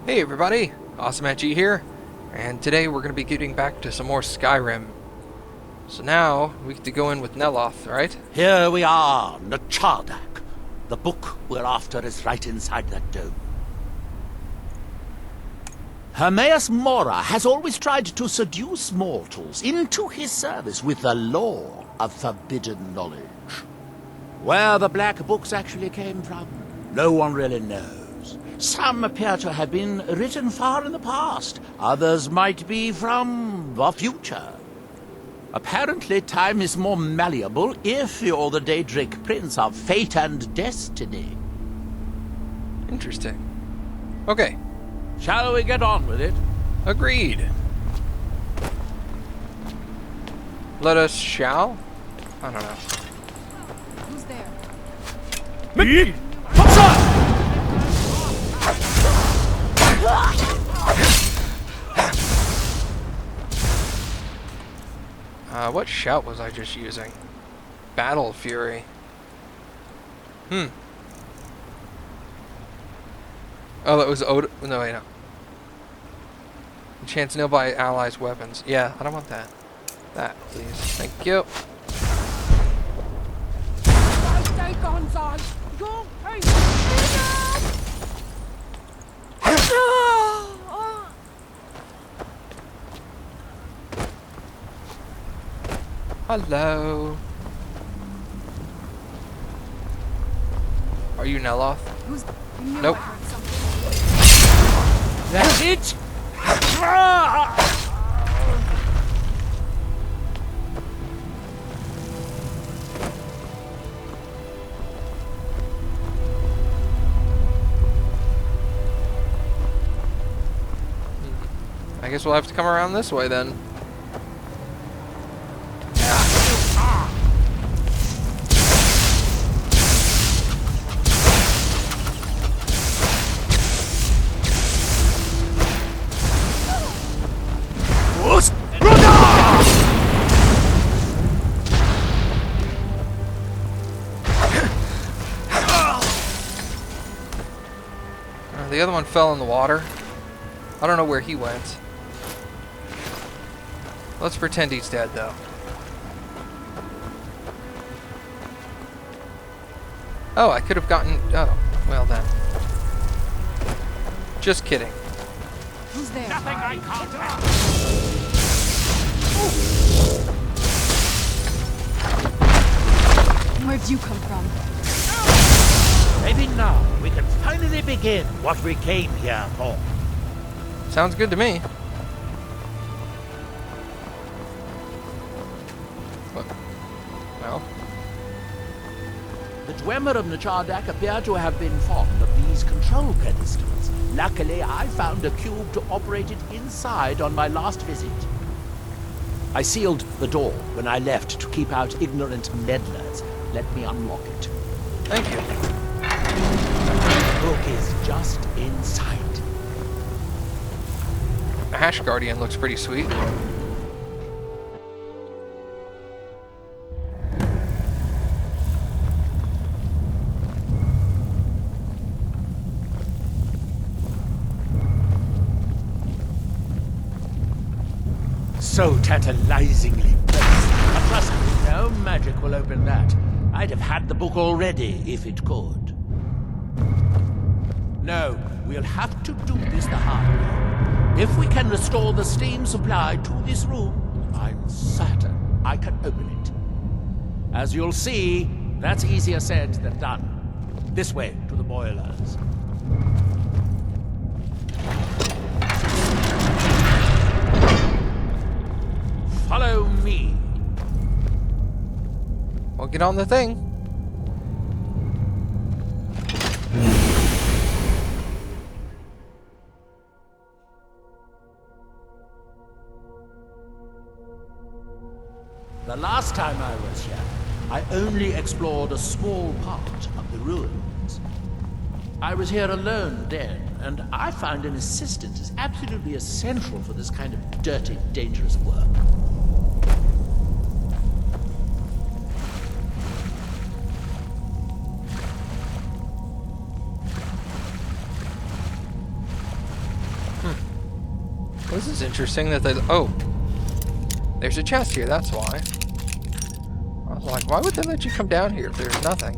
Hey everybody, AwesomeMattG here, and today we're going to be getting back to some more Skyrim. So now, we get to go in with Neloth, right? Here we are, Miraak. The book we're after is right inside that dome. Hermaeus Mora has always tried to seduce mortals into his service with the lore of forbidden knowledge. Where the black books actually came from, no one really knows. Some appear to have been written far in the past. Others might be from the future. Apparently, time is more malleable if you're the Daedric Prince of Fate and Destiny. Interesting. Okay. Shall we get on with it? Agreed. Let us shall? I don't know. Who's there? Me? What's up? What shout was I just using? Battle Fury. Oh, that was No, wait, no. Chance nearby allies' weapons. Yeah, I don't want that. That, please. Thank you. Hello. Are you Neloth? Nope. That's it? I guess we'll have to come around this way then. The other one fell in the water. I don't know where he went. Let's pretend he's dead, though. Oh, I could have gotten... Oh, well then. Just kidding. Who's there? Nothing I can't do. Where'd you come from? Maybe now we can finally begin what we came here for. Sounds good to me. What? Well. The Dwemer of Miraak appear to have been fond of these control pedestals. Luckily, I found a cube to operate it inside on my last visit. I sealed the door when I left to keep out ignorant meddlers. Let me unlock it. Thank you. The book is just inside. The Hash Guardian looks pretty sweet. So tantalizingly placed. But trust me, no magic will open that. I'd have had the book already if it could. No, we'll have to do this the hard way. If we can restore the steam supply to this room, I'm certain I can open it. As you'll see, that's easier said than done. This way to the boilers. Follow me. Well, get on the thing. The last time I was here, I only explored a small part of the ruins. I was here alone then, and I find an assistant is absolutely essential for this kind of dirty, dangerous work. This is interesting that they... Oh! There's a chest here, that's why. I was like, why would they let you come down here if there's nothing?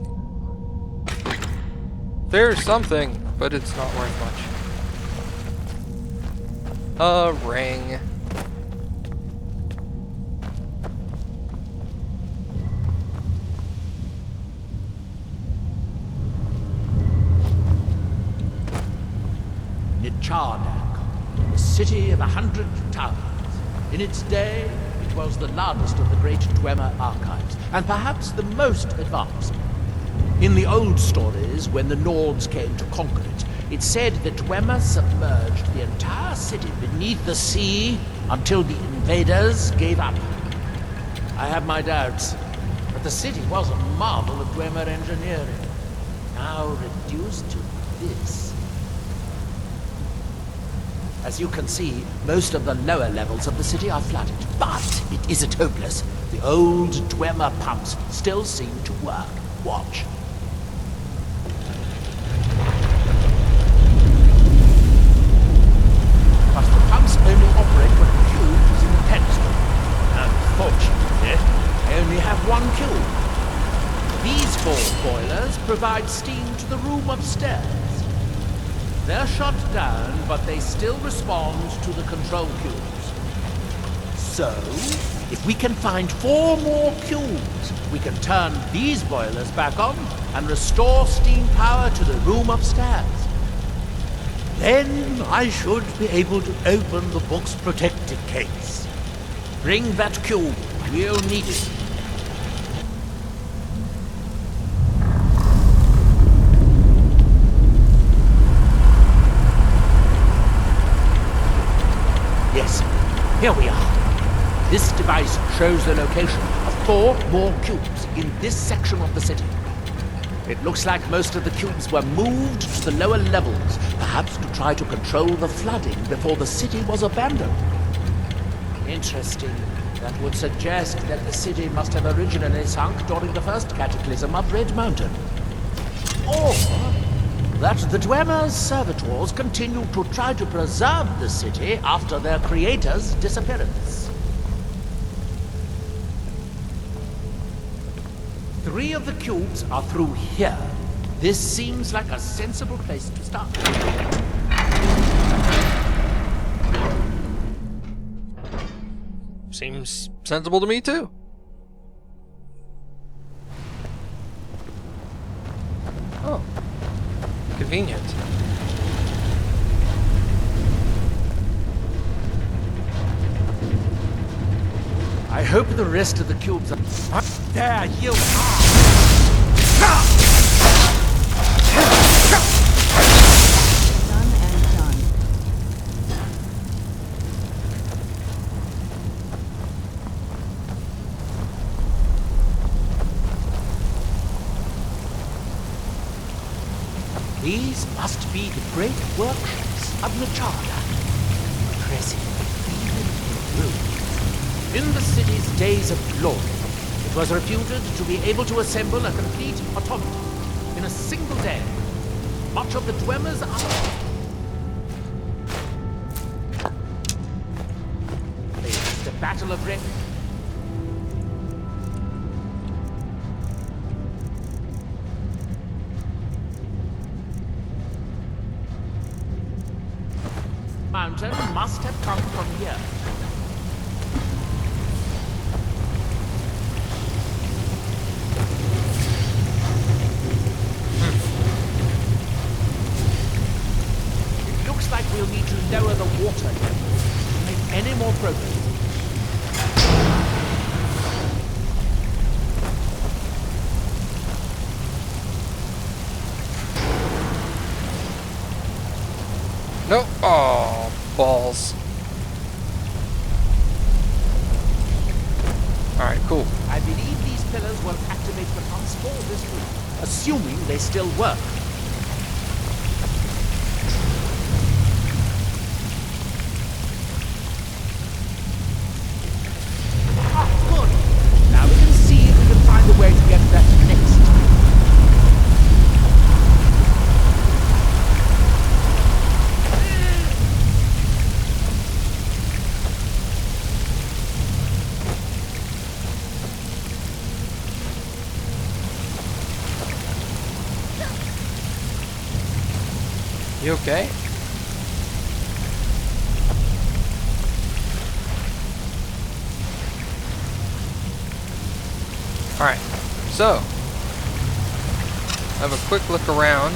There's something, but it's not worth much. A ring. Miraak, the city of 100 towers. In its day, it was the largest of the great Dwemer archives, and perhaps the most advanced. In the old stories, when the Nords came to conquer it, it's said that Dwemer submerged the entire city beneath the sea until the invaders gave up. I have my doubts, but the city was a marvel of Dwemer engineering, now reduced to this. As you can see, most of the lower levels of the city are flooded, but it isn't hopeless. The old Dwemer pumps still seem to work. Watch. But the pumps only operate when a cube is in the pedestal. Unfortunately, they only have one cube. These 4 boilers provide steam to the room upstairs. They're shut down, but they still respond to the control cubes. So, if we can find 4 more cubes, we can turn these boilers back on and restore steam power to the room upstairs. Then I should be able to open the book's protected case. Bring that cube. We'll need it. Yes, here we are. This device shows the location of 4 more cubes in this section of the city. It looks like most of the cubes were moved to the lower levels, perhaps to try to control the flooding before the city was abandoned. Interesting. That would suggest that the city must have originally sunk during the first cataclysm of Red Mountain. Or that the Dwemer's servitors continued to try to preserve the city after their creator's disappearance. 3 of the cubes are through here. This seems like a sensible place to start. Seems sensible to me too. Oh. Convenient. I hope the rest of the cubes are... There you are! Done and done. These must be the great workshops of Miraak. Impressive, even in ruins. In the city's days of glory, it was reputed to be able to assemble a complete automaton in a single day. Much of the Dwemer's There's the Battle of Red. Mountain must have come from here. It looks like we'll need to lower the water level to make any more progress. No. Oh, balls. Alright, cool. I believe these pillars will activate the pumps for this room, assuming they still work. Ah, good. Now we can see if we can find a way to get that next. You okay? Alright, so have a quick look around.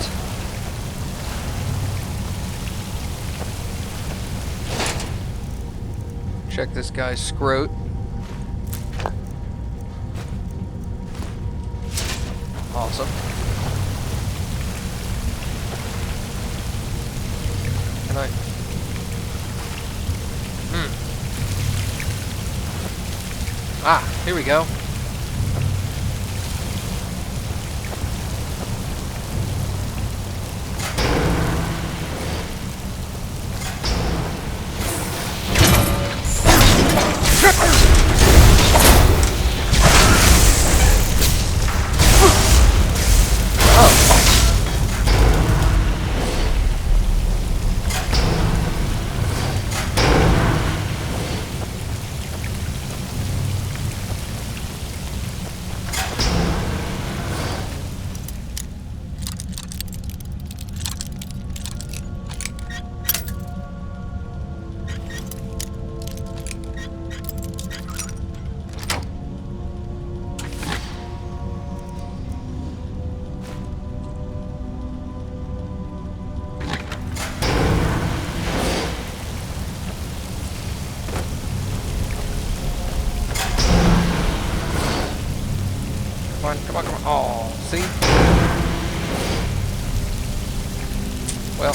Check this guy's scrote. Awesome. Can I? Ah, here we go. Come on, come on. Oh, see? Well.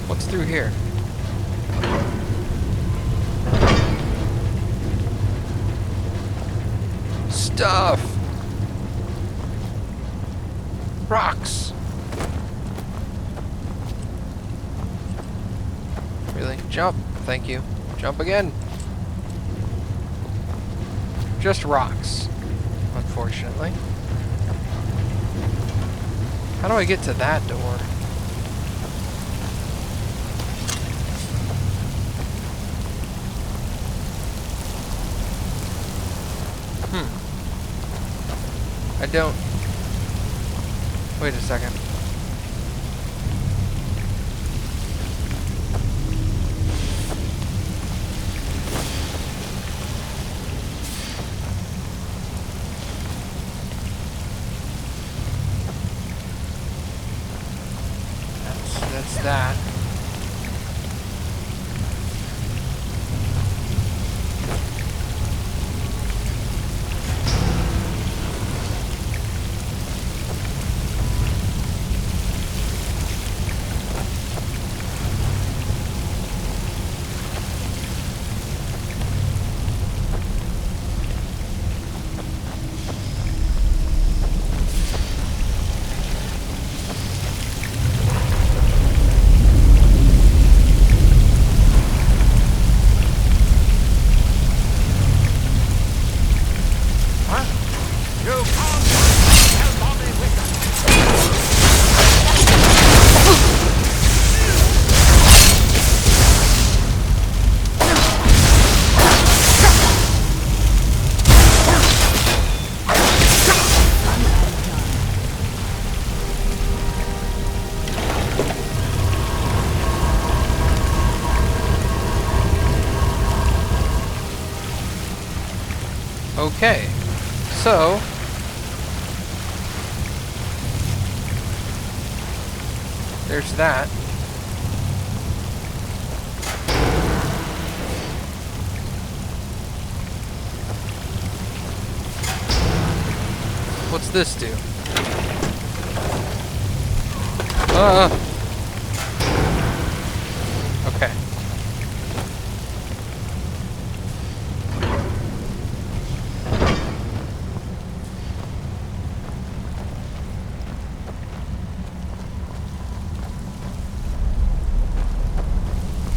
What's through here? Stuff! Rocks! Really? Jump. Thank you. Jump again. Just rocks, unfortunately. How do I get to that door? I don't... Wait a second. That's that. Okay, so there's that. What's this do? Okay.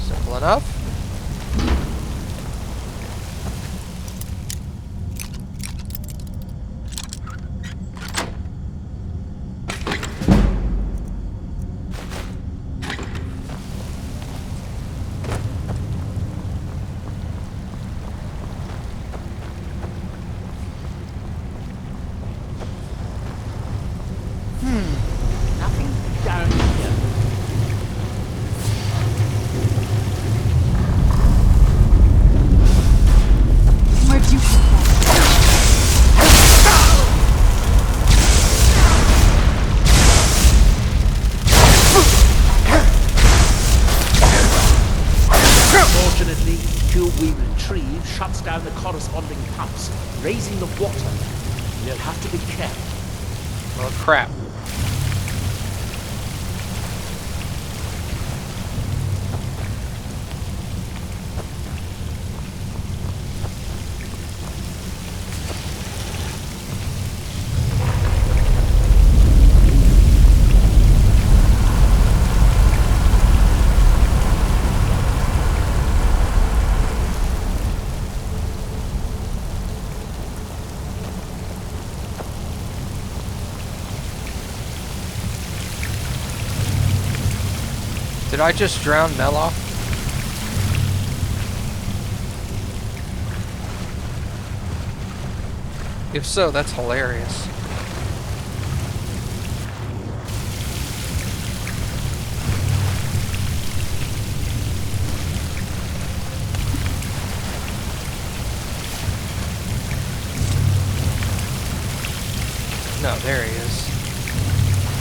Simple enough. shuts down the corresponding pumps, raising the water. You'll have to be careful. Oh, crap. Did I just drown Meloff? If so, that's hilarious. No, there he is.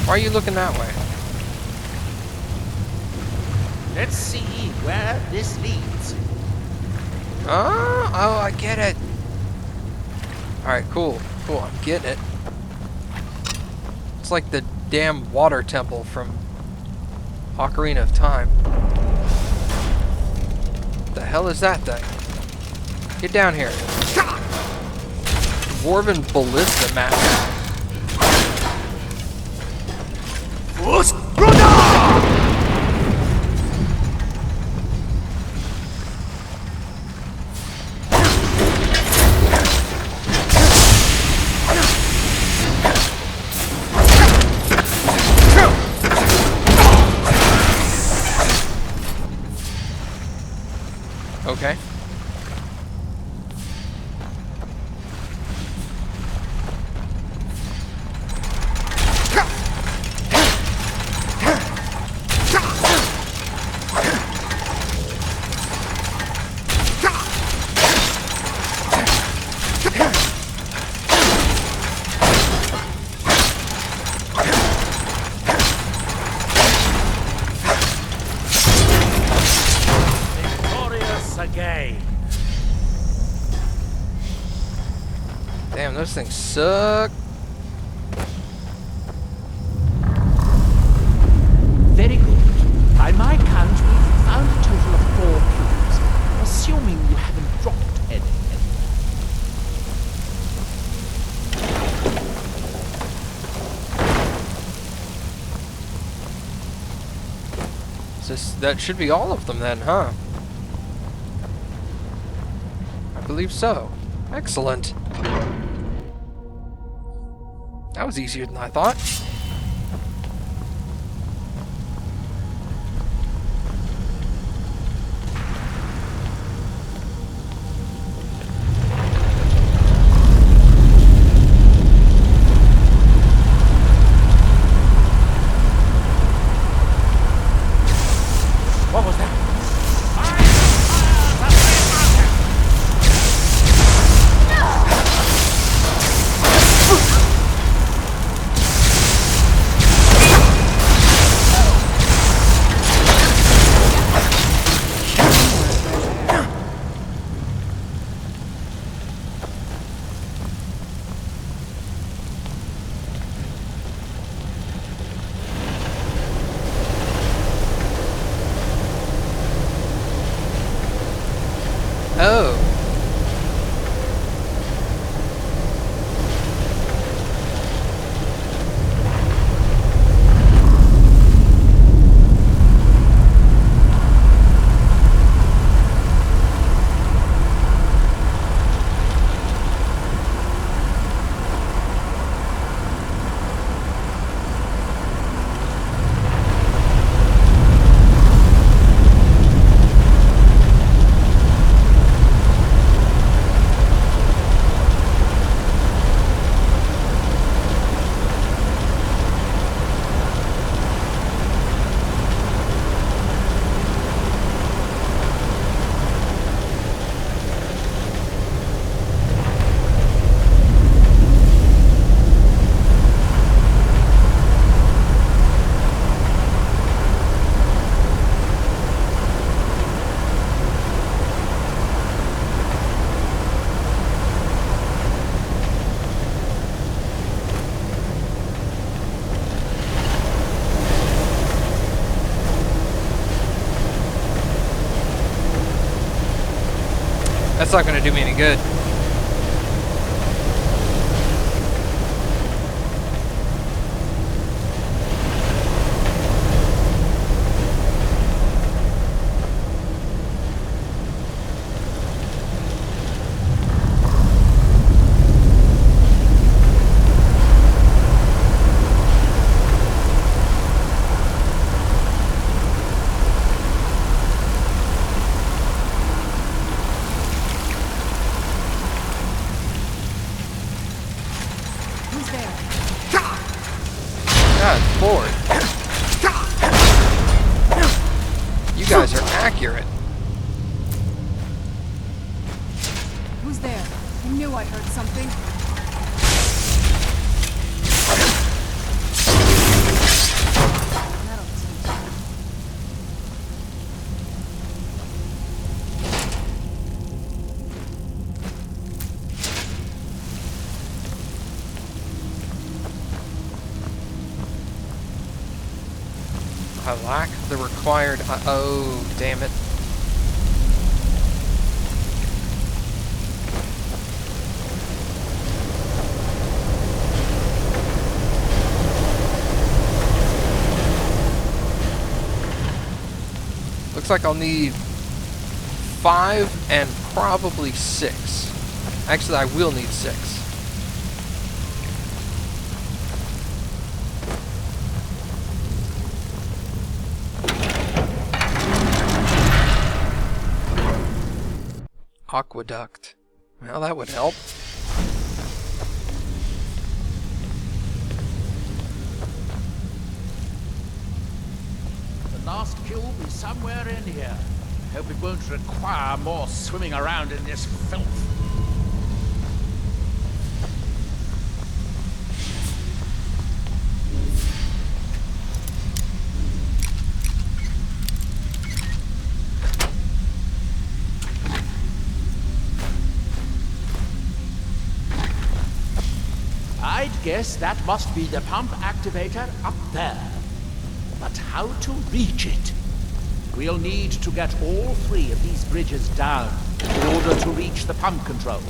Why are you looking that way? Let's see where this leads. Oh, I get it. Alright, cool. Cool, I'm getting it. It's like the damn water temple from Ocarina of Time. What the hell is that thing? Get down here. Dwarven ballista master. Okay. Damn, those things suck. Very good. By my count, we've found a total of 4 cubes, assuming you haven't dropped any. That should be all of them then, huh? I believe so. Excellent. That was easier than I thought. What was that? That's not going to do me any good. God, Lord. You guys are accurate. Who's there? I knew I heard something. That'll teach. I lack the required... oh, damn it. Looks like I'll need 5 and probably 6. Actually, I will need 6. Aqueduct. Well, that would help. The last kill will be somewhere in here. Hope it won't require more swimming around in this filth. I'd guess that must be the pump activator up there. But how to reach it? We'll need to get all 3 of these bridges down in order to reach the pump control.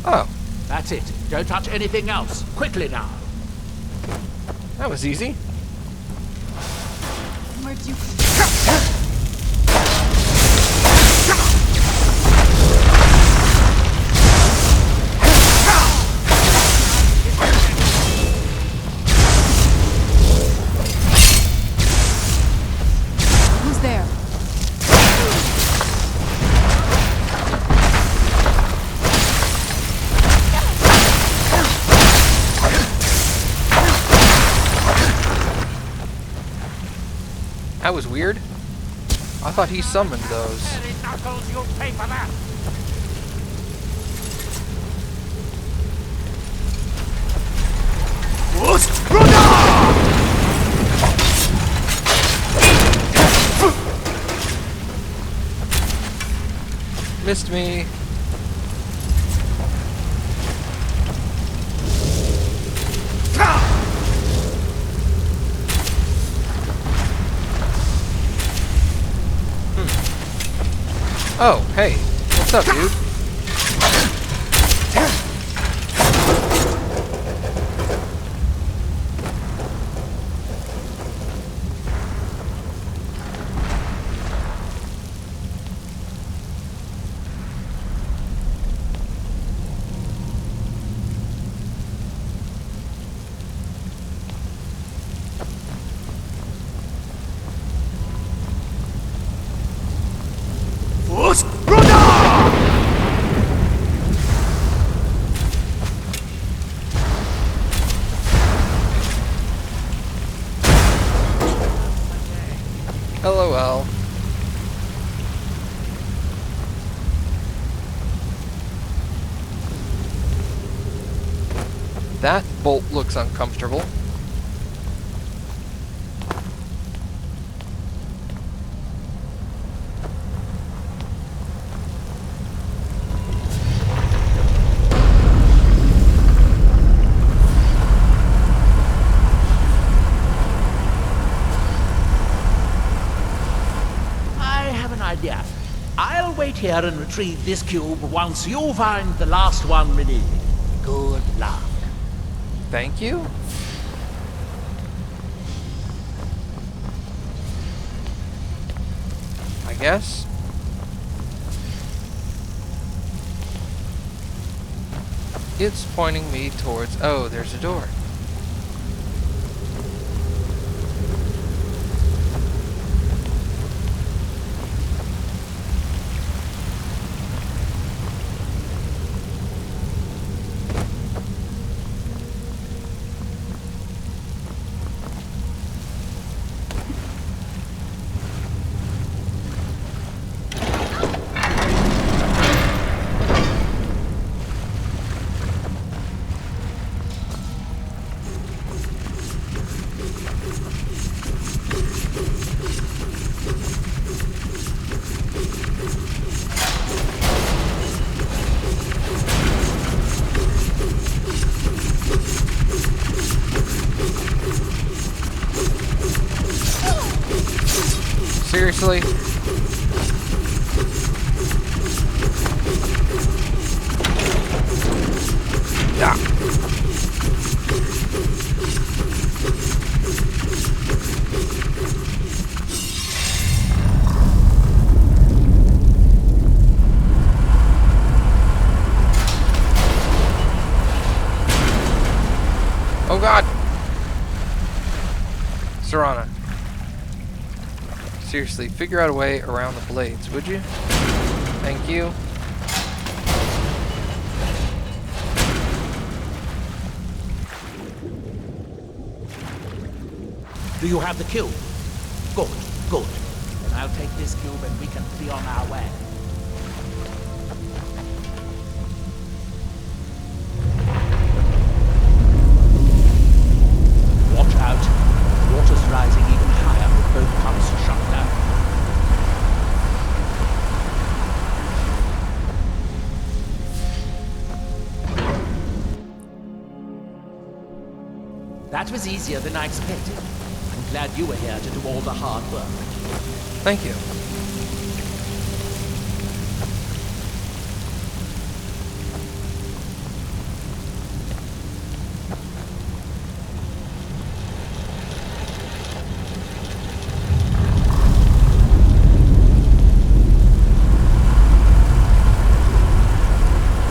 Oh, That's it. Don't touch anything else. Quickly now. that was easy. Where'd you... Who's there? That was weird. I thought he summoned those. Knuckles, you'll pay for that. Missed me. Oh, hey. What's up, dude? LOL. That bolt looks uncomfortable. wait here and retrieve this cube once you find the last one we need. Good luck. Thank you? I guess. It's pointing me towards... Oh, there's a door. Seriously? Yeah. Oh God. Serana. Seriously, figure out a way around the blades, would you? Thank you. Do you have the cube? Good, good. Then I'll take this cube and we can be on our way. Watch out. Water's rising even higher with both pumps shut down. That was easier than I expected. I'm glad you were here to do all the hard work. Thank you.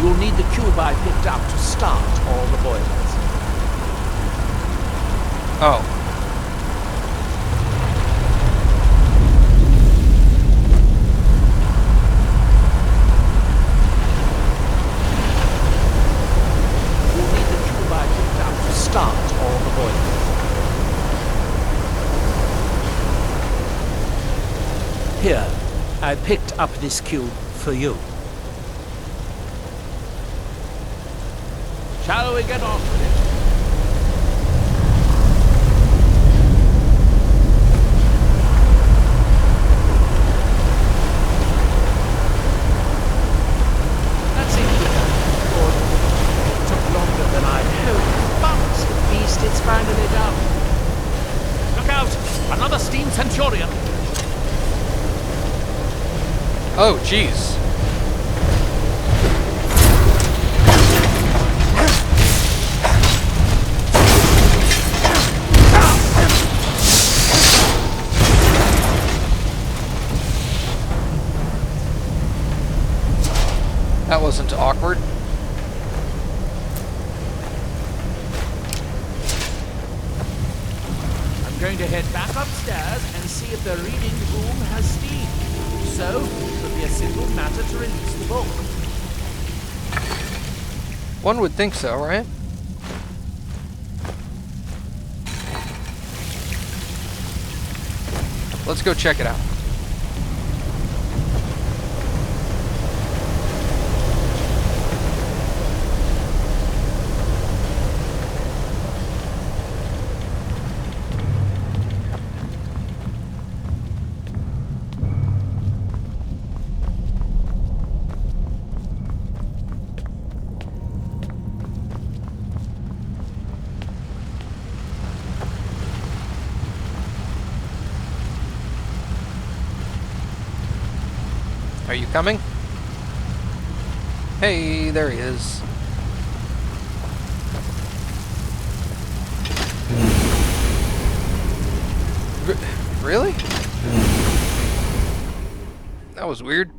You'll need the cube I picked up to start all the boilers. Oh. You'll need the cube I picked up to start all the boilers. Here, I picked up this cube for you. Shall we get on with it? That seems to be good. It took longer than I'd hoped, but at least it's finally done. Look out! Another steam centurion! Oh, jeez. That wasn't awkward. I'm going to head back upstairs and see if the reading room has steam. So, it should be a simple matter to release the book. One would think so, right? Let's go check it out. Are you coming? Hey, there he is. Really? That was weird.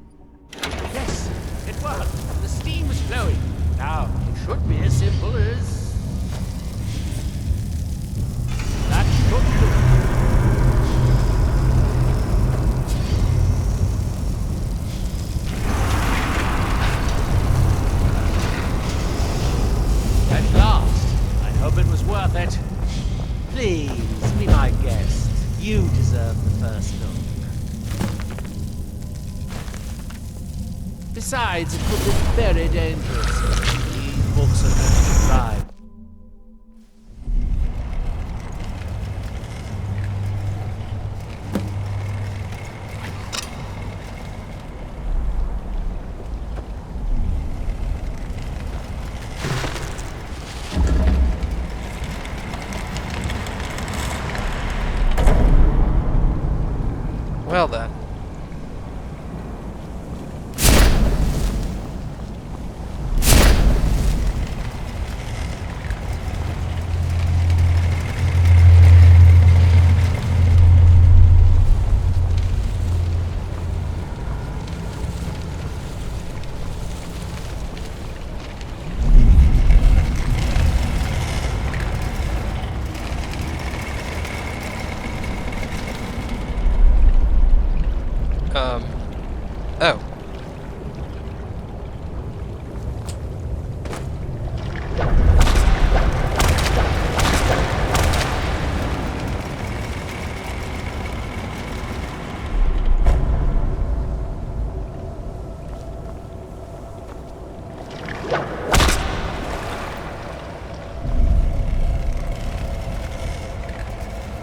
Yes, it was. The steam was flowing. Now, it should be as simple as... That should do it. At last. I hope it was worth it. Please, be my guest. You deserve the first look. Besides, it could be very dangerous. These books are meant to drive. Well then. Oh.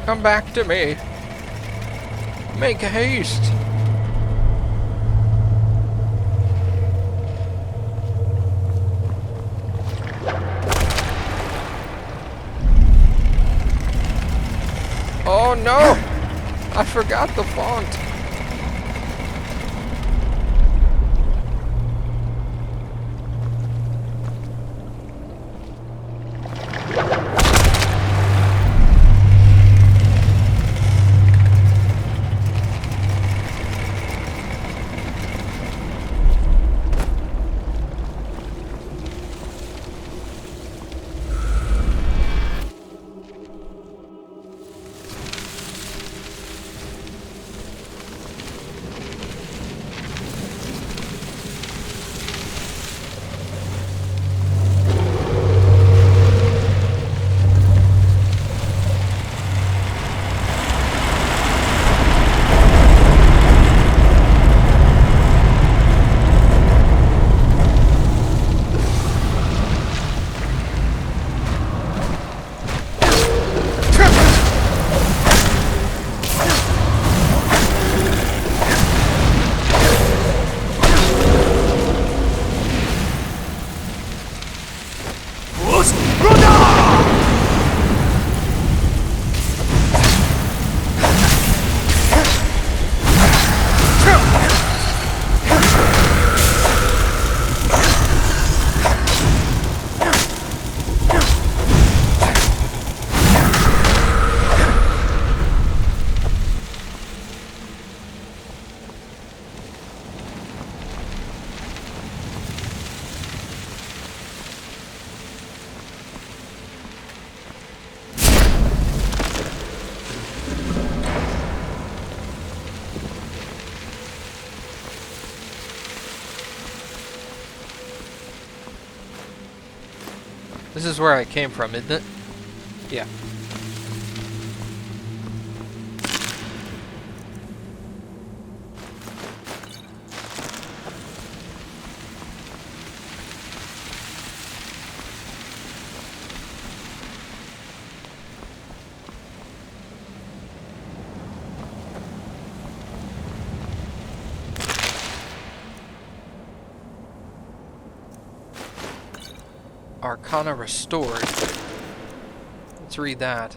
Come back to me. Make haste. Oh no! I forgot the font. This is where I came from, isn't it? Yeah. Arcana restored. Let's read that.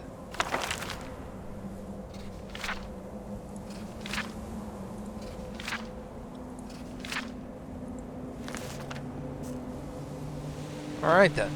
Alright then.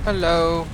Hello.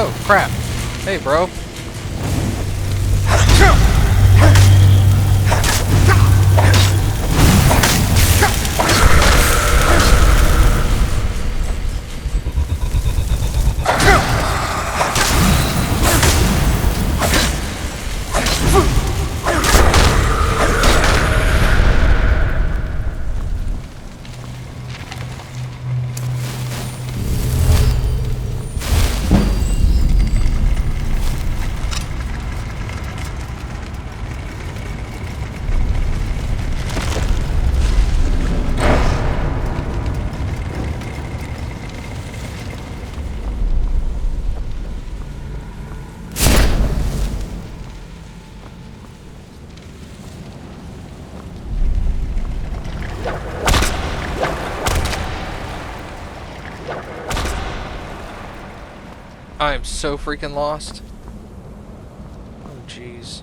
Oh, crap. Hey, bro. I am so freaking lost. Oh, jeez.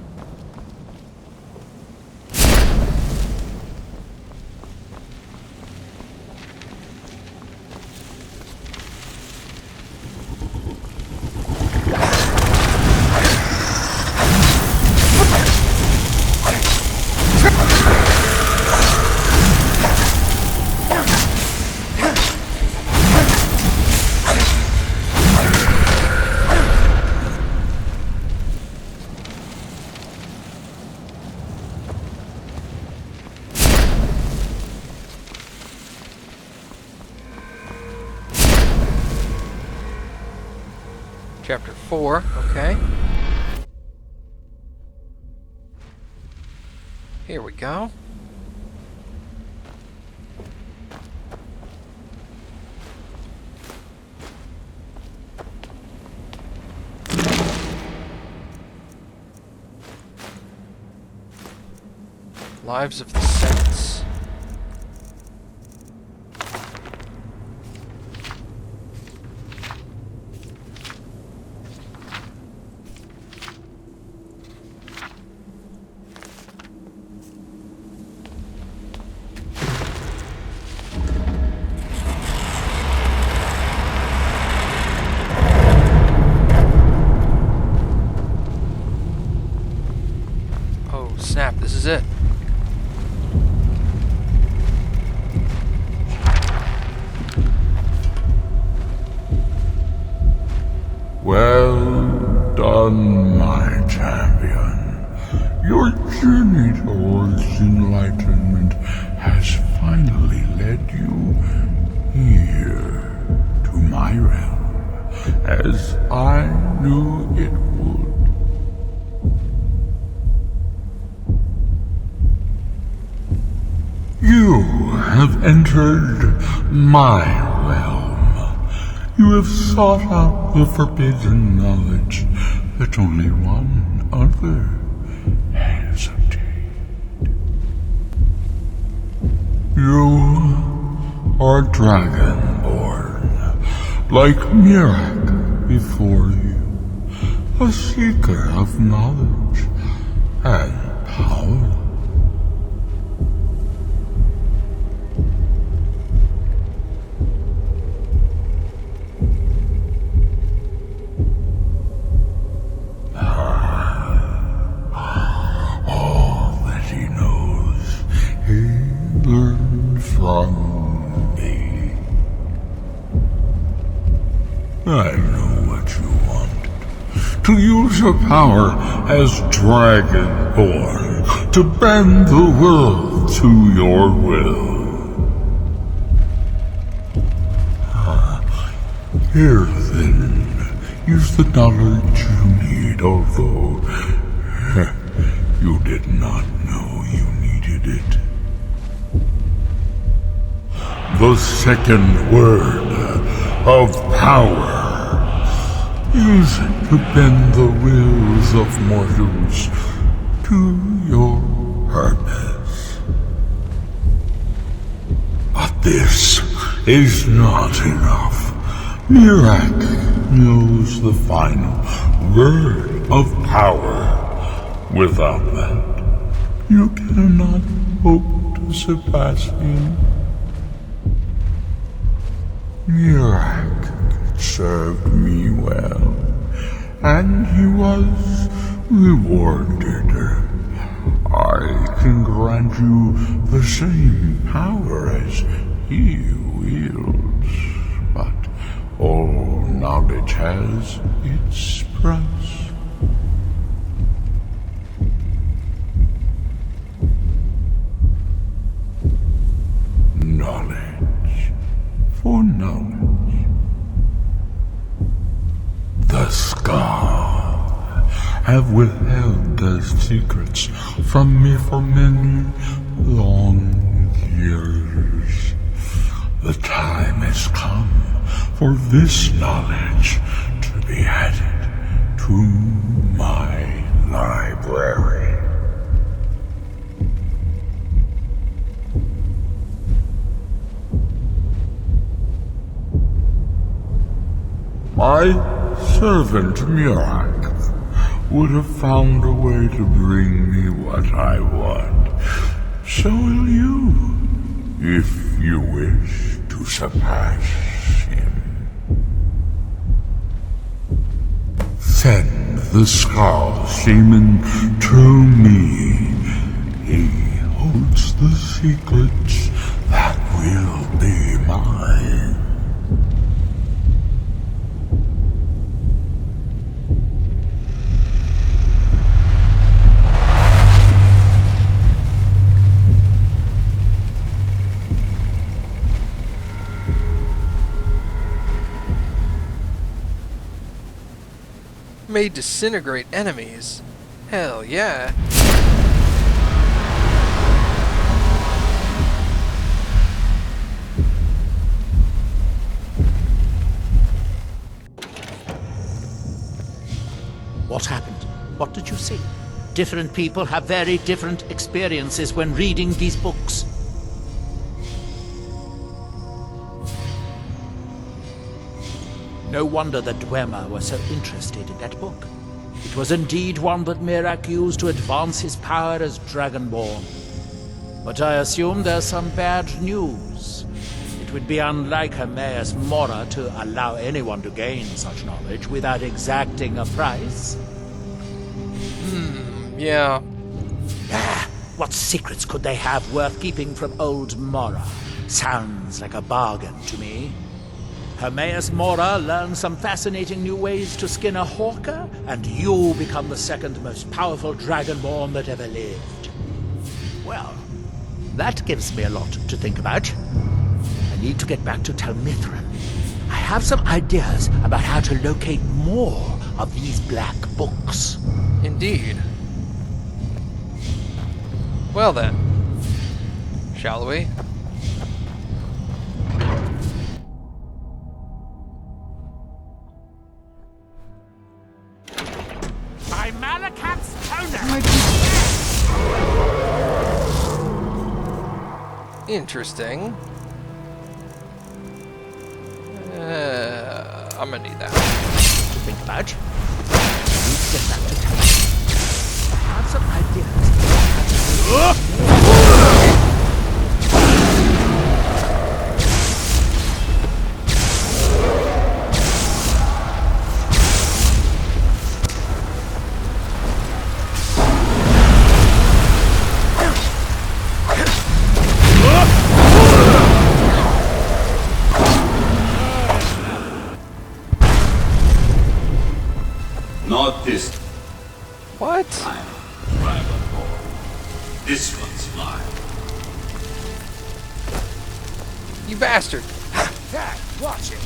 Chapter 4, okay. Here we go. Lives of the Saints. Oh snap, this is it. Well done, my champion. Your journey towards enlightenment has finally led you here to my realm, as I knew it would. You have entered my realm. You have sought out the forbidden knowledge that only one other has obtained. You are dragonborn, like Miraak before you, a seeker of knowledge and power. From me. I know what you want. To use your power as Dragonborn, to bend the world to your will. Here then, use the knowledge you need, although you did not know you needed it. The second word of power. Use it to bend the wills of mortals to your purpose. But this is not enough. Miraak knows the final word of power. Without that, you cannot hope to surpass him. Miraak served me well, and he was rewarded. I can grant you the same power as he wields, but all knowledge has its price. Knowledge for knowledge. The Scar have withheld their secrets from me for many long years. The time has come for this knowledge to be added to my library. My servant Miraak would have found a way to bring me what I want. So will you, if you wish to surpass him. Send the Skull Shaman to me. He holds the secrets that will be mine. May disintegrate enemies. Hell yeah. What happened? What did you see? different people have very different experiences when reading these books. No wonder that Dwemer was so interested in that book. It was indeed one that Miraak used to advance his power as Dragonborn. But I assume there's some bad news. It would be unlike Hermaeus Mora to allow anyone to gain such knowledge without exacting a price. Yeah. What secrets could they have worth keeping from old Mora? Sounds like a bargain to me. Hermaeus Mora learns some fascinating new ways to skin a hawker, and you become the second most powerful Dragonborn that ever lived. Well, that gives me a lot to think about. I need to get back to Talmithran. I have some ideas about how to locate more of these black books. Indeed. Well then, shall we? By Malakat's toner! Interesting. I'm gonna need that. To think about. I need to get back to town. I have some ideas. Not this What? time, Dragonborn. This one's mine. You bastard! Dad, watch it.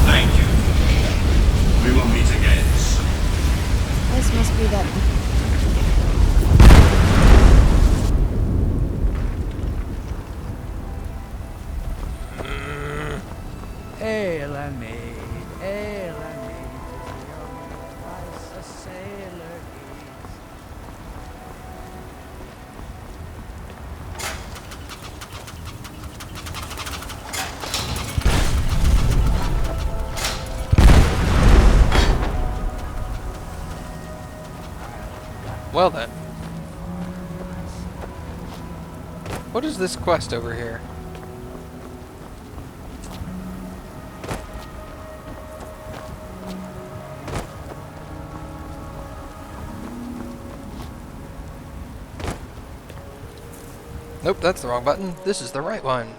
Thank you. We will meet again soon. This must be that. Ale and mead, ale and mead, twice a sailor eats. Well then. What is this quest over here? Nope, that's the wrong button. This is the right one.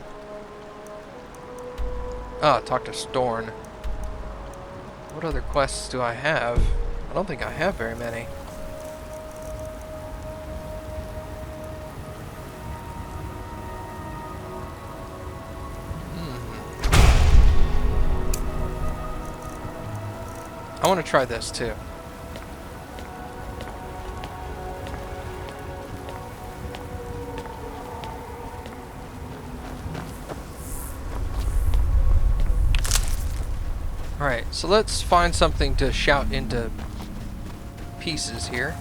Ah, talk to Storn. What other quests do I have? I don't think I have very many. I want to try this too. Alright, so let's find something to shout into pieces here.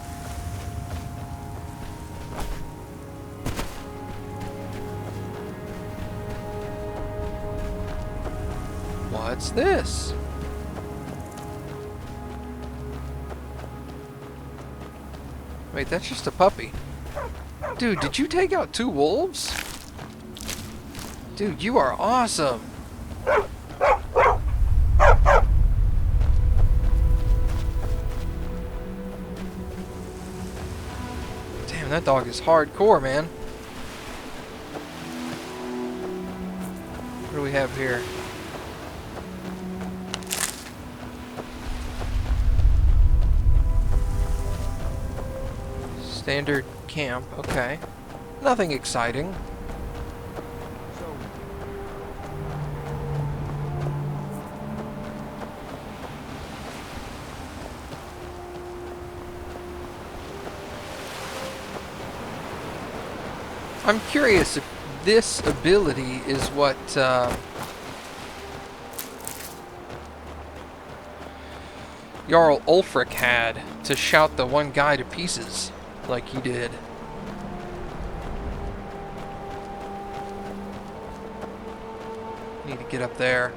What's this? Wait, that's just a puppy. Dude, did you take out 2 wolves? Dude, you are awesome. Damn, that dog is hardcore, man. What do we have here? Standard camp, okay. Nothing exciting. I'm curious if this ability is what Jarl Ulfric had to shout the one guy to pieces like he did. Need to get up there.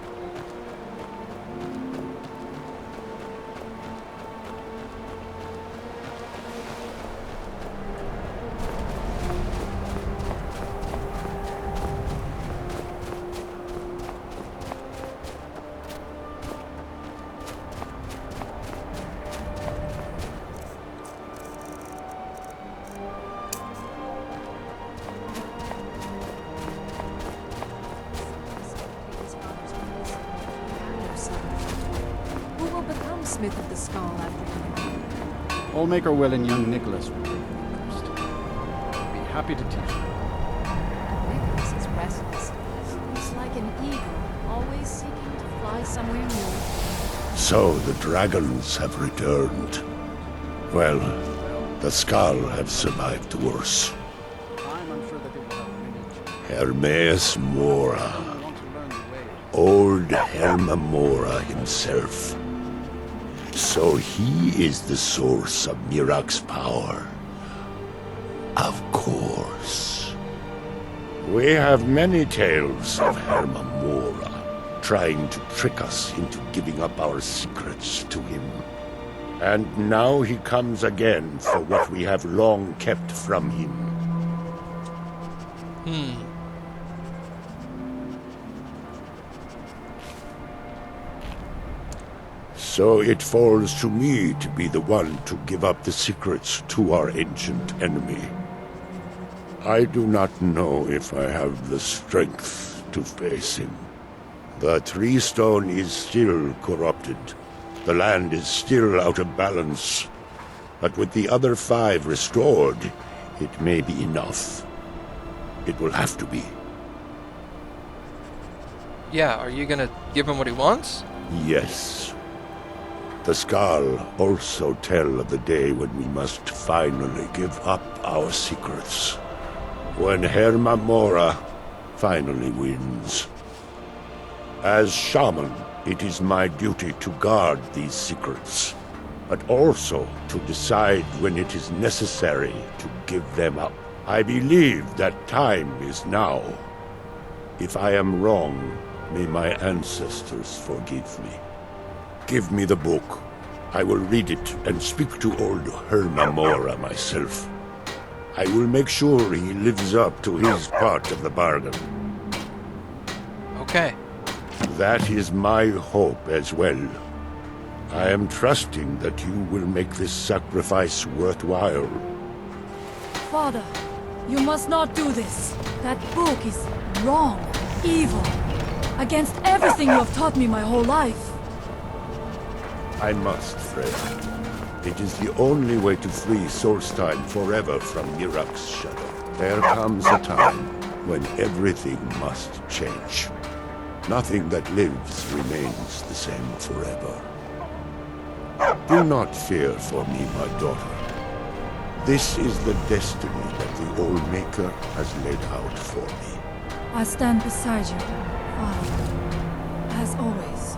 Who will become Smith of the Skull after him? Allmaker Will and young Nicholas will take them first. I'll be happy to teach you. Nicholas is restless. He's like an eagle, always seeking to fly somewhere new. So the dragons have returned. Well, the Skull have survived worse. I'm sure that they will have many changes. Hermaeus Mora. I want to learn the way. Old Herma Mora himself. So he is the source of Miraak's power. Of course. We have many tales of Herma Mora trying to trick us into giving up our secrets to him. And now he comes again for what we have long kept from him. So it falls to me to be the one to give up the secrets to our ancient enemy. I do not know if I have the strength to face him. The Tree Stone is still corrupted. The land is still out of balance. But with the other 5 restored, it may be enough. It will have to be. Yeah, are you gonna give him what he wants? Yes. The Skull also tell of the day when we must finally give up our secrets. When Herma Mora finally wins. As shaman, it is my duty to guard these secrets, but also to decide when it is necessary to give them up. I believe that time is now. If I am wrong, may my ancestors forgive me. Give me the book. I will read it and speak to old Herma Mora myself. I will make sure he lives up to his part of the bargain. Okay. That is my hope as well. I am trusting that you will make this sacrifice worthwhile. Father, you must not do this. That book is wrong, evil, against everything you have taught me my whole life. I must, Freya. It is the only way to free Solstein forever from Miraak's shadow. There comes a time when everything must change. Nothing that lives remains the same forever. Do not fear for me, my daughter. This is the destiny that the Allmaker has laid out for me. I stand beside you, Father, as always.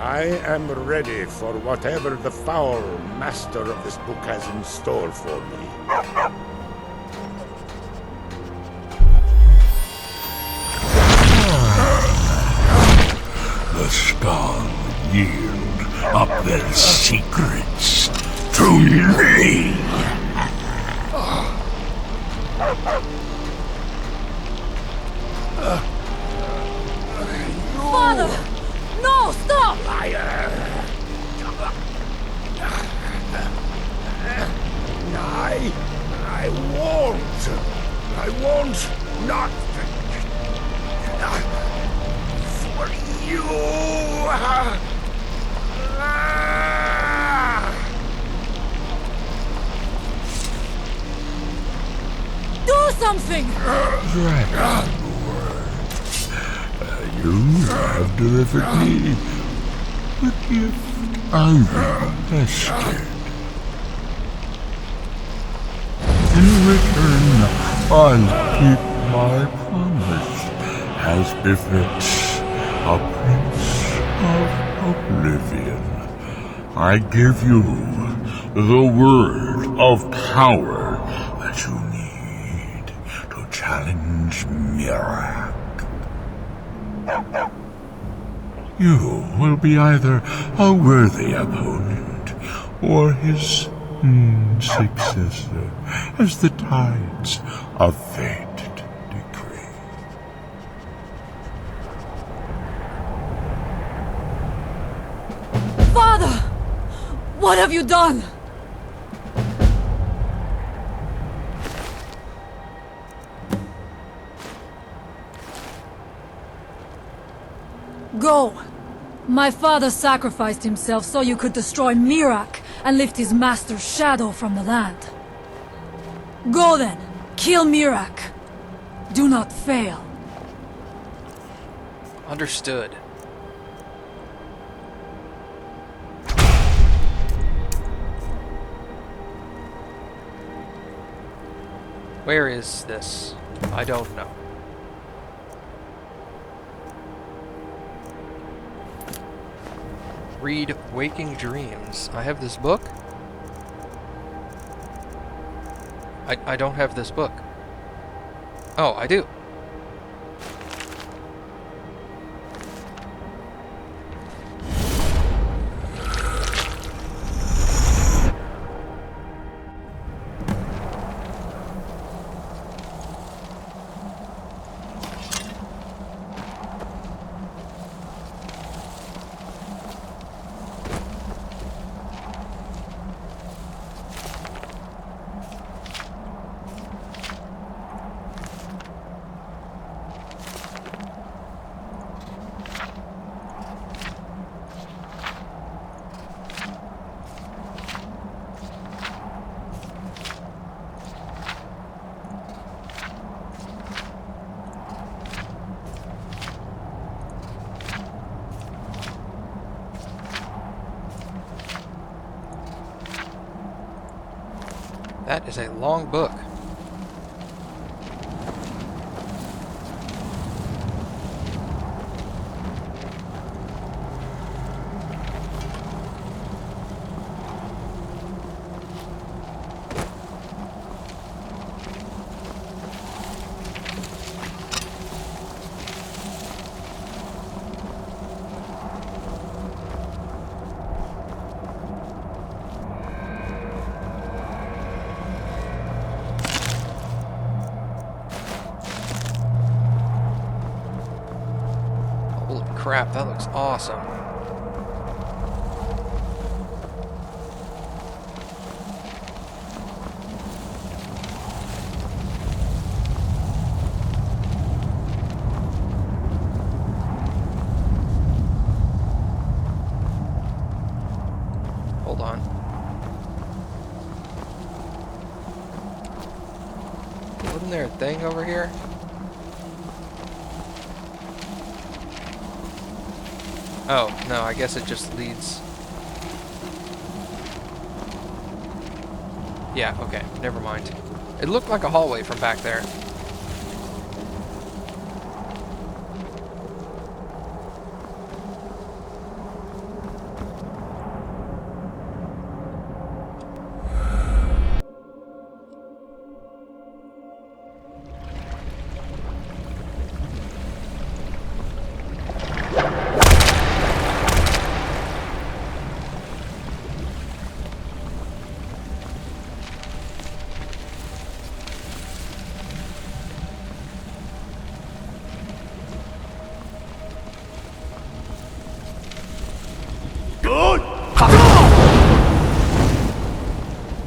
I am ready for whatever the foul master of this book has in store for me. The Skull yield up their secrets to me. Father! No, stop! I won't not for you. Do something! Dragon you have delivered me the gift I requested. In return, I'll keep my promise as befits a Prince of Oblivion. I give you the word of power that you need to challenge Miraak. You will be either a worthy opponent or his successor, as the tides of fate decree. Father! What have you done? Go! My father sacrificed himself so you could destroy Miraak and lift his master's shadow from the land. Go then! Kill Miraak! Do not fail. Understood. Where is this? I don't know. Read Waking Dreams. I have this book? I don't have this book. Oh, I do. That is a long book. Crap, that looks awesome. Hold on. Wasn't there a thing over here? Oh, no, I guess it just leads... Yeah, okay, never mind. It looked like a hallway from back there.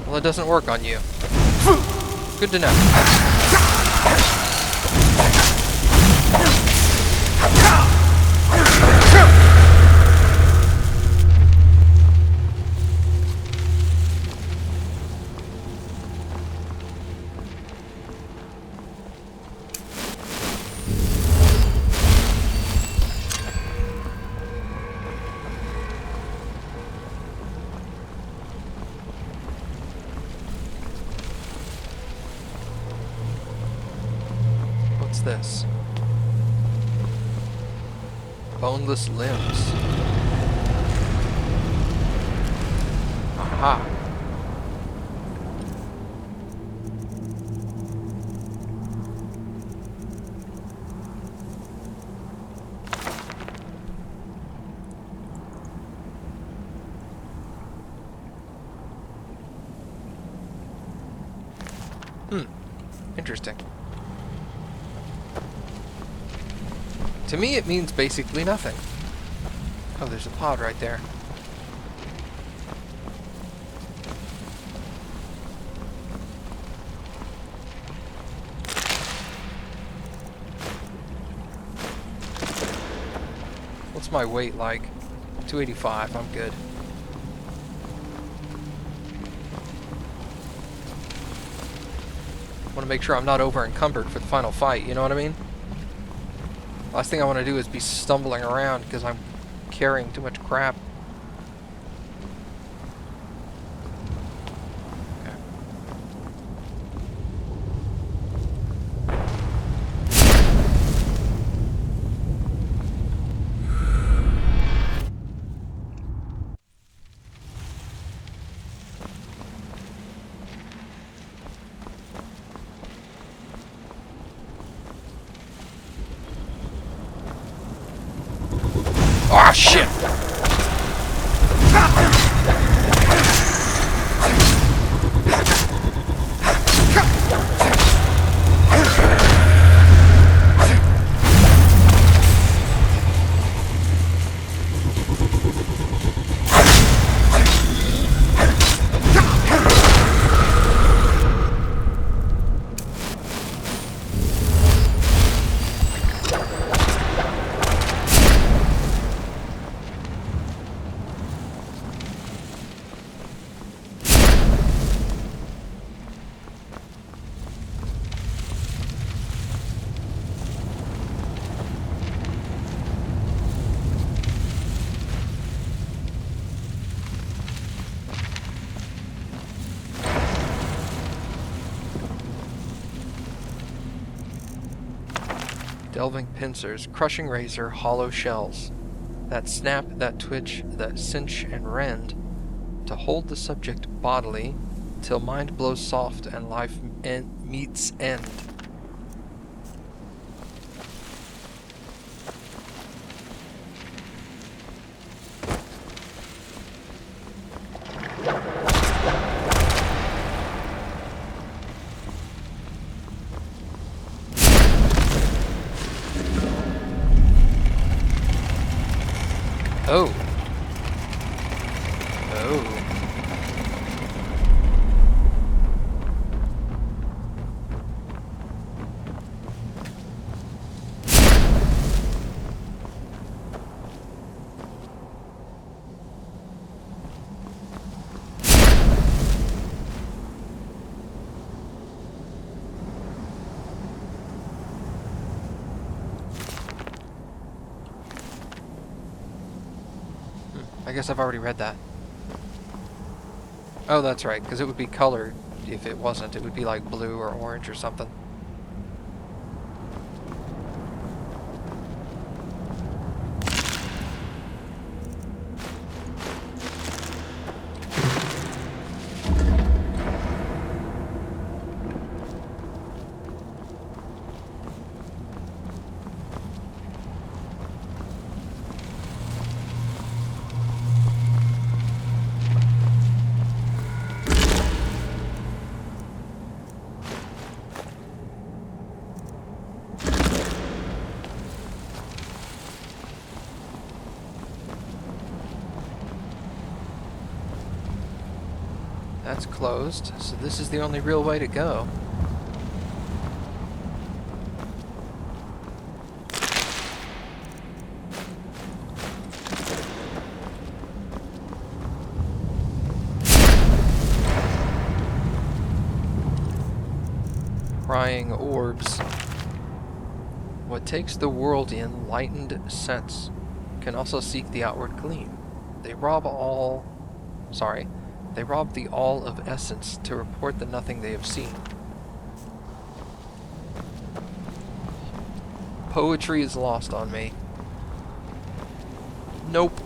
Well, it doesn't work on you. Good to know. What's this? Boneless limbs. Aha. Interesting. To me, it means basically nothing. Oh, there's a pod right there. What's my weight like? 285, I'm good. I want to make sure I'm not over encumbered for the final fight, you know what I mean? Last thing I want to do is be stumbling around because I'm carrying too much crap. Okay. Ah, shit! Delving pincers, crushing razor, hollow shells. That snap, that twitch, that cinch and rend. To hold the subject bodily, till mind blows soft and life meets end. Oh. Oh. I guess I've already read that. Oh, that's right, because it would be colored. If it wasn't, it would be like blue or orange or something. That's closed, so this is the only real way to go. Prying orbs. What takes the world in lightened sense can also seek the outward gleam. They rob the all of essence to report the nothing they have seen. Poetry is lost on me. Nope.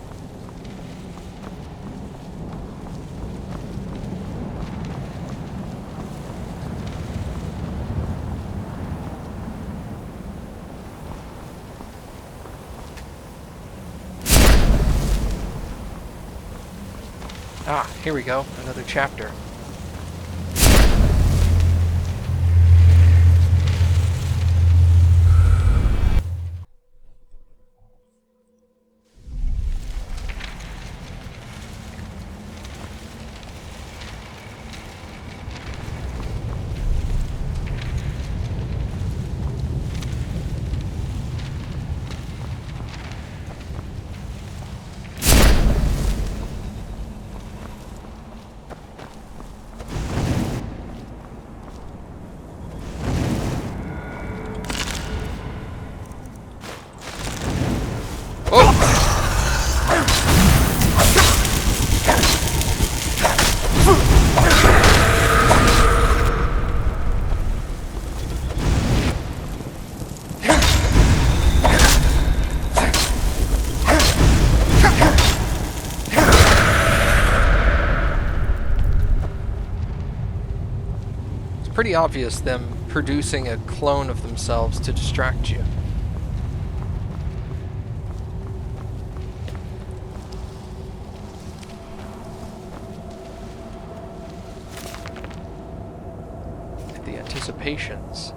Ah, here we go. Another chapter. Pretty obvious them producing a clone of themselves to distract you. The anticipations.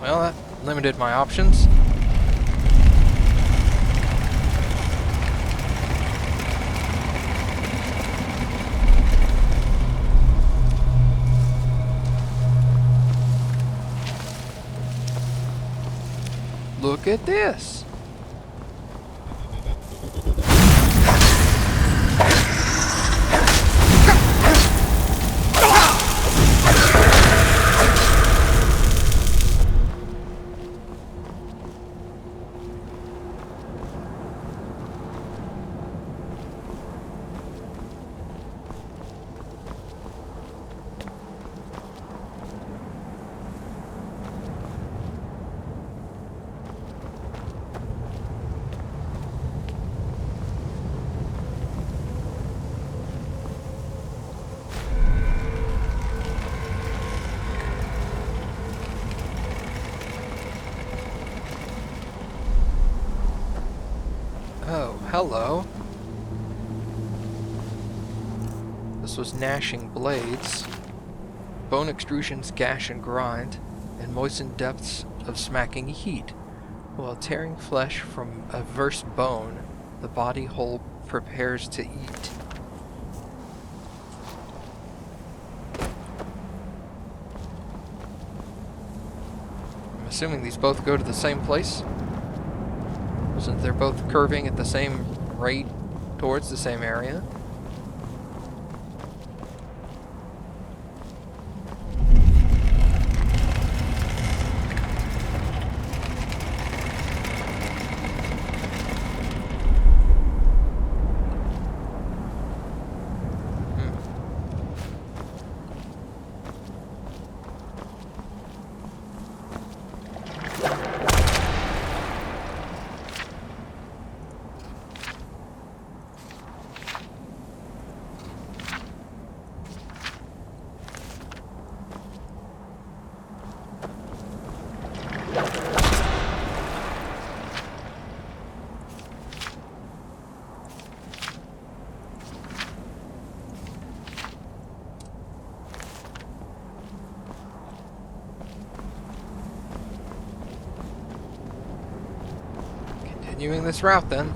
Well, that limited my options. Look at this. Oh, hello. This was gnashing blades, bone extrusions gash and grind, and moistened depths of smacking heat. While tearing flesh from a verse bone, the body whole prepares to eat. I'm assuming these both go to the same place? Since they're both curving at the same rate towards the same area. Continuing this route then.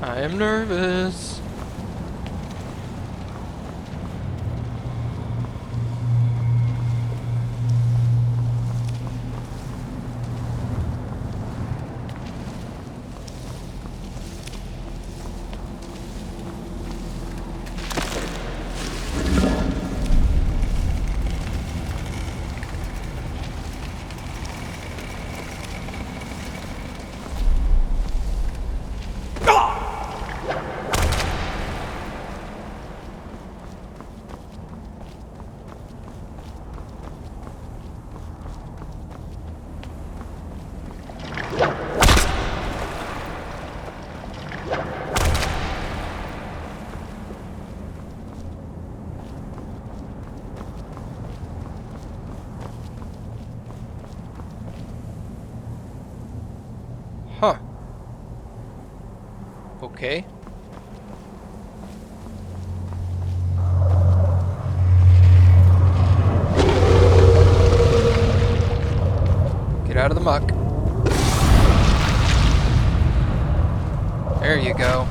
I am nervous. Huh. Okay. Get out of the muck. There you go.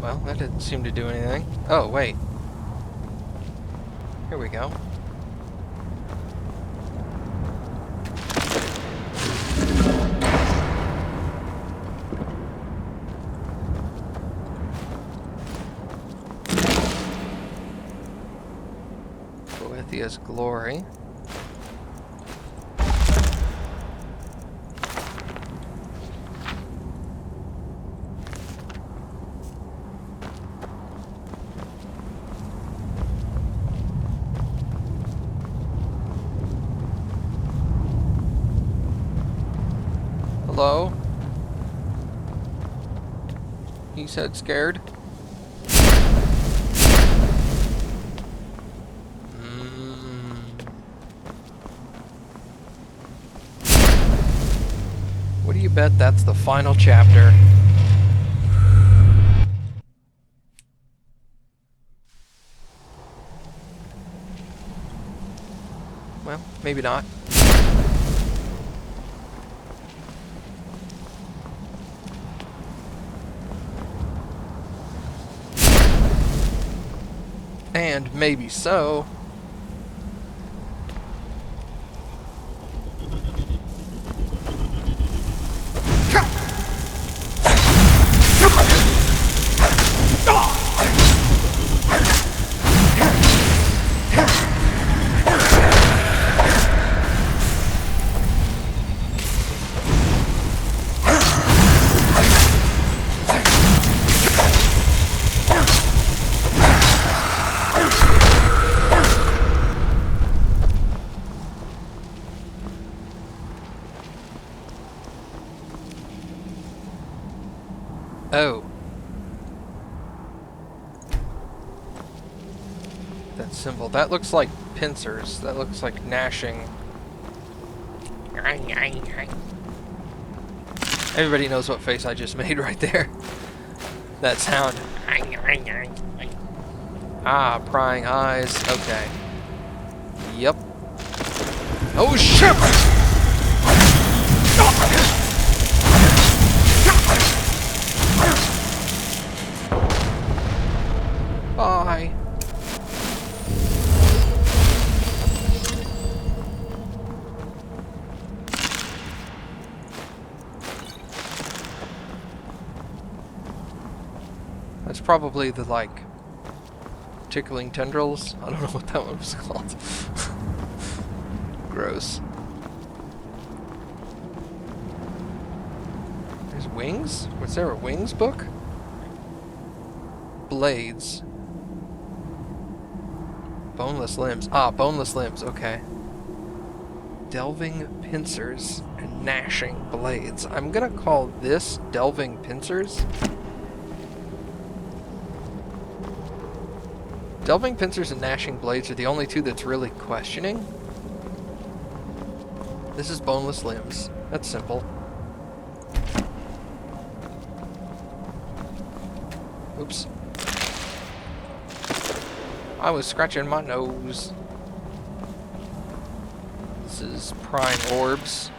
Well, that didn't seem to do anything. Oh, wait. Here we go. Boethia's glory. Hello? He said scared. What do you bet that's the final chapter? Well, maybe not. And maybe so. Oh. That symbol. That looks like pincers. That looks like gnashing. Everybody knows what face I just made right there. That sound. Ah, prying eyes. Okay. Yep. Oh shit! Bye. That's probably the, like, tickling tendrils. I don't know what that one was called. Gross. There's wings? Was there a wings book? Blades. Boneless limbs. Ah, boneless limbs, okay. Delving pincers and gnashing blades. I'm gonna call this delving pincers. Delving pincers and gnashing blades are the only two that's really questioning. This is boneless limbs. That's simple. Oops. I was scratching my nose. This is prying orbs.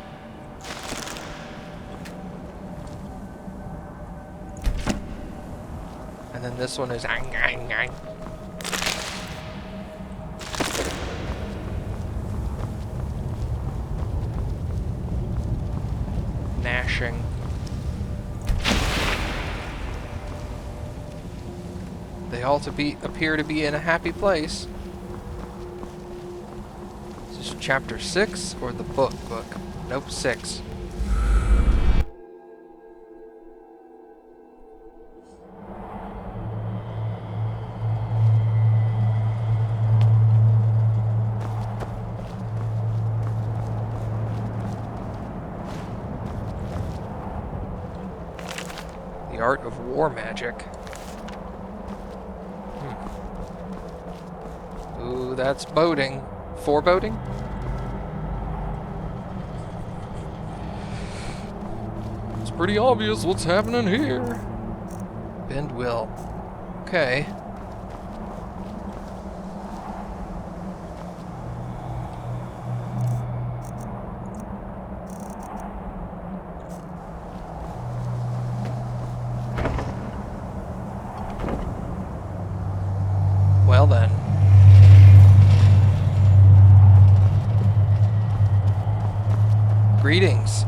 And then this one is ang, ang, ang. Gnashing. They all appear to be in a happy place. Is this chapter 6 or the book? Nope, 6. The art of war magic. Ooh, that's boating. Foreboding? It's pretty obvious what's happening here. Bend will. Okay. Well then. Greetings.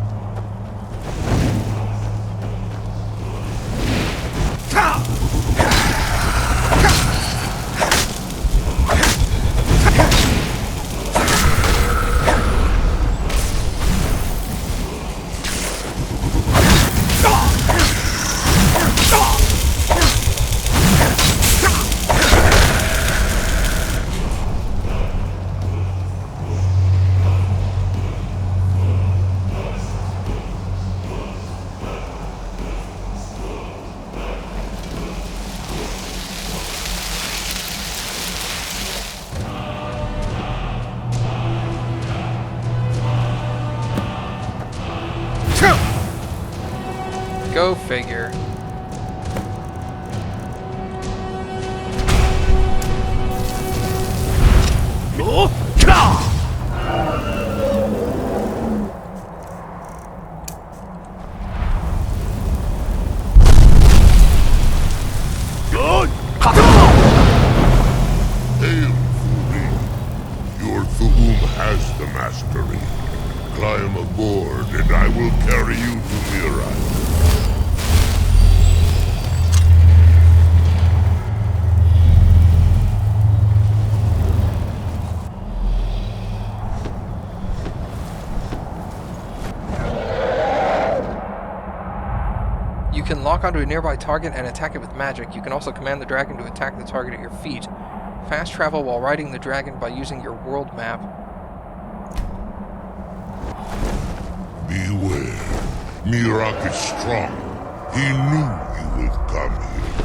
Go figure. Hail, Fury. Your Thu'um has the mastery. Climb aboard, and I will carry you to Miraak. You can lock onto a nearby target and attack it with magic. You can also command the dragon to attack the target at your feet. Fast travel while riding the dragon by using your world map. Beware. Miraak is strong. He knew you would come here.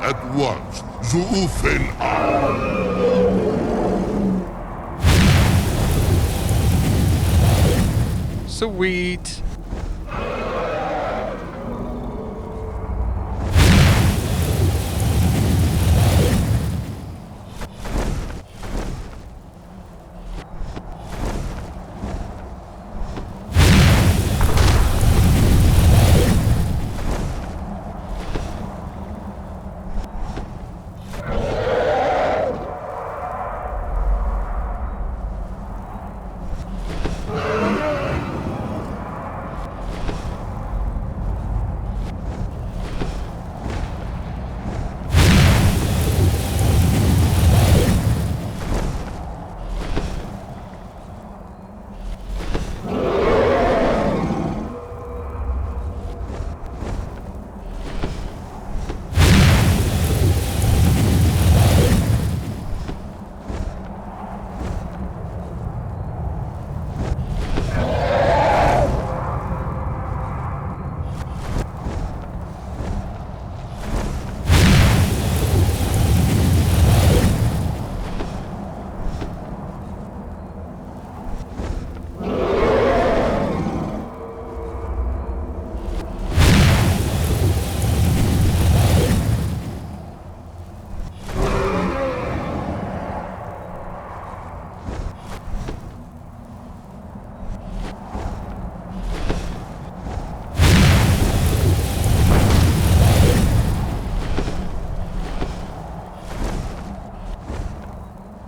At once, Zu'ufen Sweet.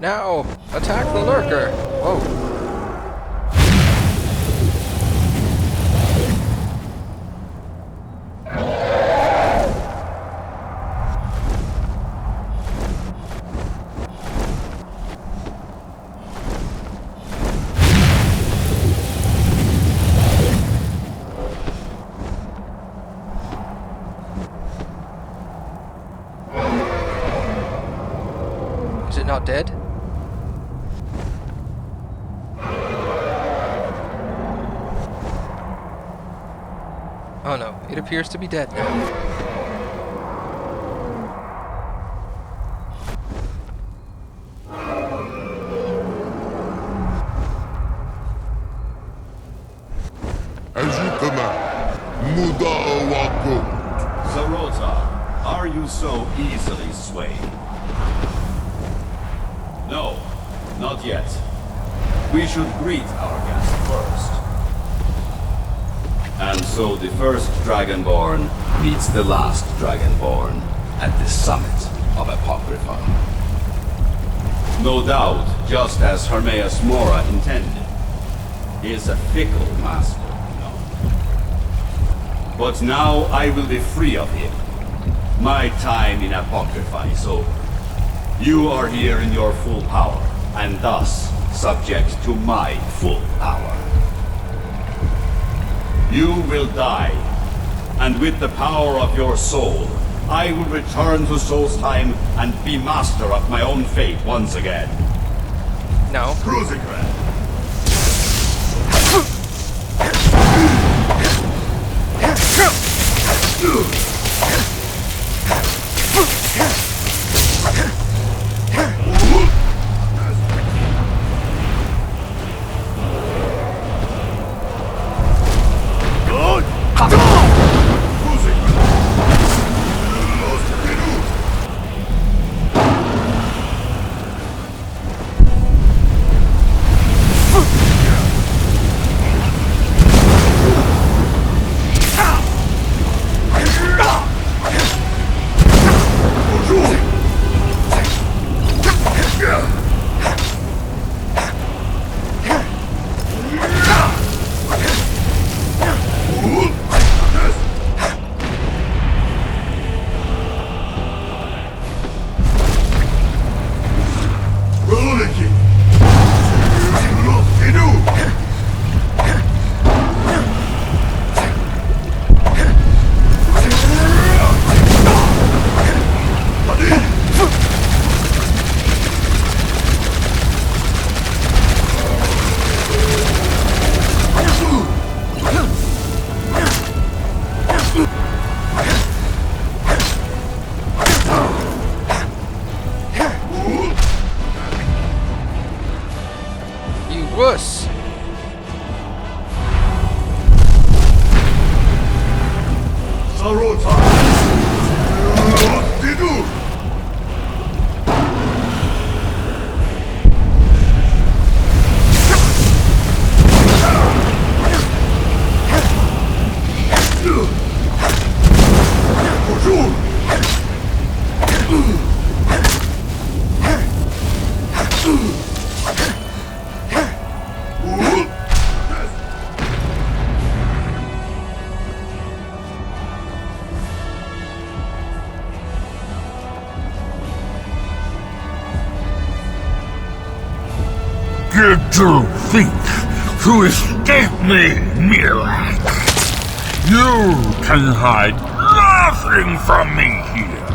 Now, attack the lurker! Whoa. Is it not dead? Oh no, it appears to be dead now. As you command, Muda Wakut. Zarota, are you so easily swayed? No, not yet. We should greet our guest first. And so the first Dragonborn meets the last Dragonborn at the summit of Apocrypha. No doubt, just as Hermaeus Mora intended. He is a fickle master, you know. But now I will be free of him. My time in Apocrypha is over. You are here in your full power, and thus subject to my full power. You will die, and with the power of your soul, I will return to Solstheim and be master of my own fate once again. No. Crucigrad! Wuss! Zarota! Didu! Did you think to escape me, Miraak? You can hide nothing from me here.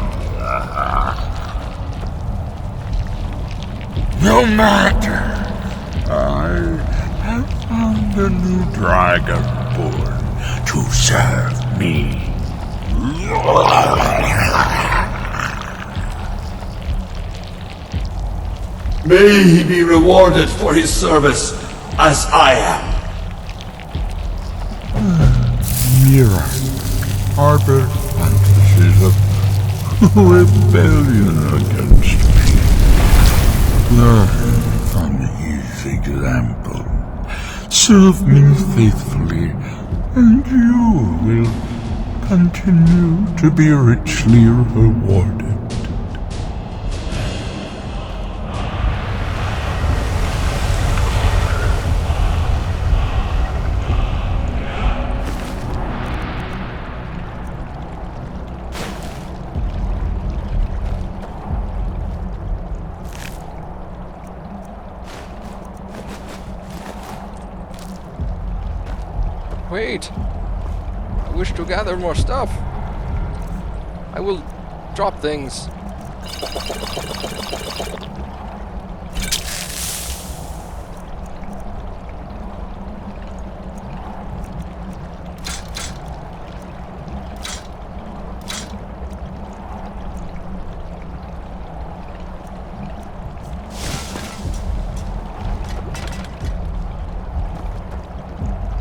No matter. I have found a new dragon born to serve me. May he be rewarded for his service, as I am. Miraak harbored fantasies of rebellion against me. Learn from his example. Serve me faithfully, and you will continue to be richly rewarded. wait. I wish to gather more stuff. I will drop things.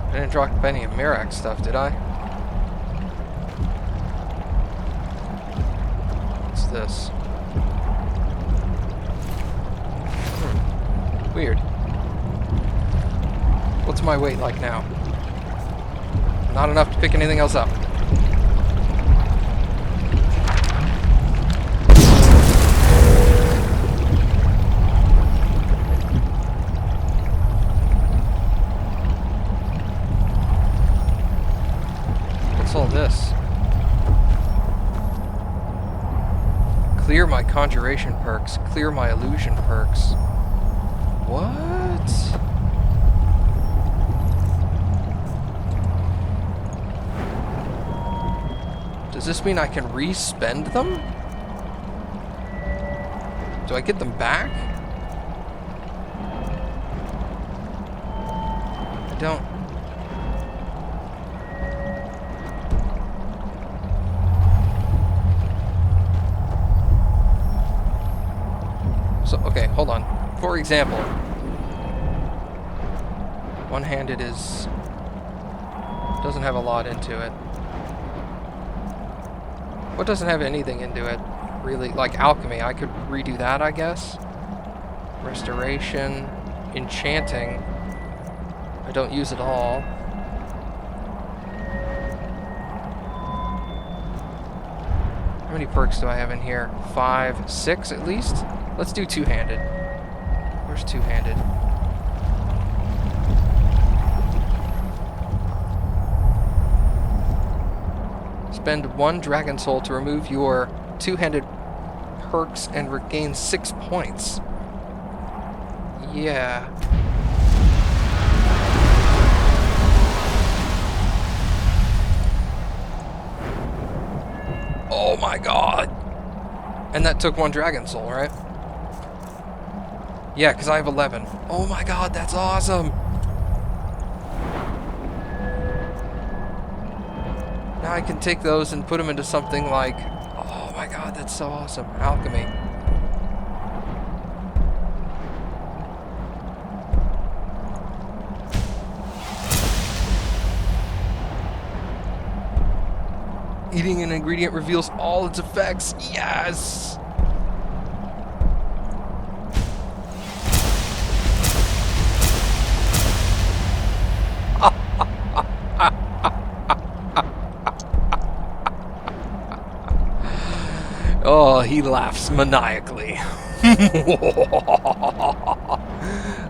I didn't drop any of Miraak stuff, did I? What's this? Weird. What's my weight like now? Not enough to pick anything else up. What's all this? Clear my conjuration perks. Clear my illusion perks. What? Does this mean I can re-spend them? Do I get them back? I don't. So, okay, hold on. For example, one-handed doesn't have a lot into it. What doesn't have anything into it, really? Like alchemy, I could redo that, I guess. Restoration, enchanting, I don't use at all. How many perks do I have in here? 5, 6 at least? Let's do two-handed. Where's two-handed? Spend 1 dragon soul to remove your two-handed perks and regain 6 points. Yeah. Oh my god! And that took 1 dragon soul, right? Yeah, because I have 11. Oh my god, that's awesome! Now I can take those and put them into something like... Oh my god, that's so awesome. Alchemy. Eating an ingredient reveals all its effects. Yes! Oh, he laughs maniacally.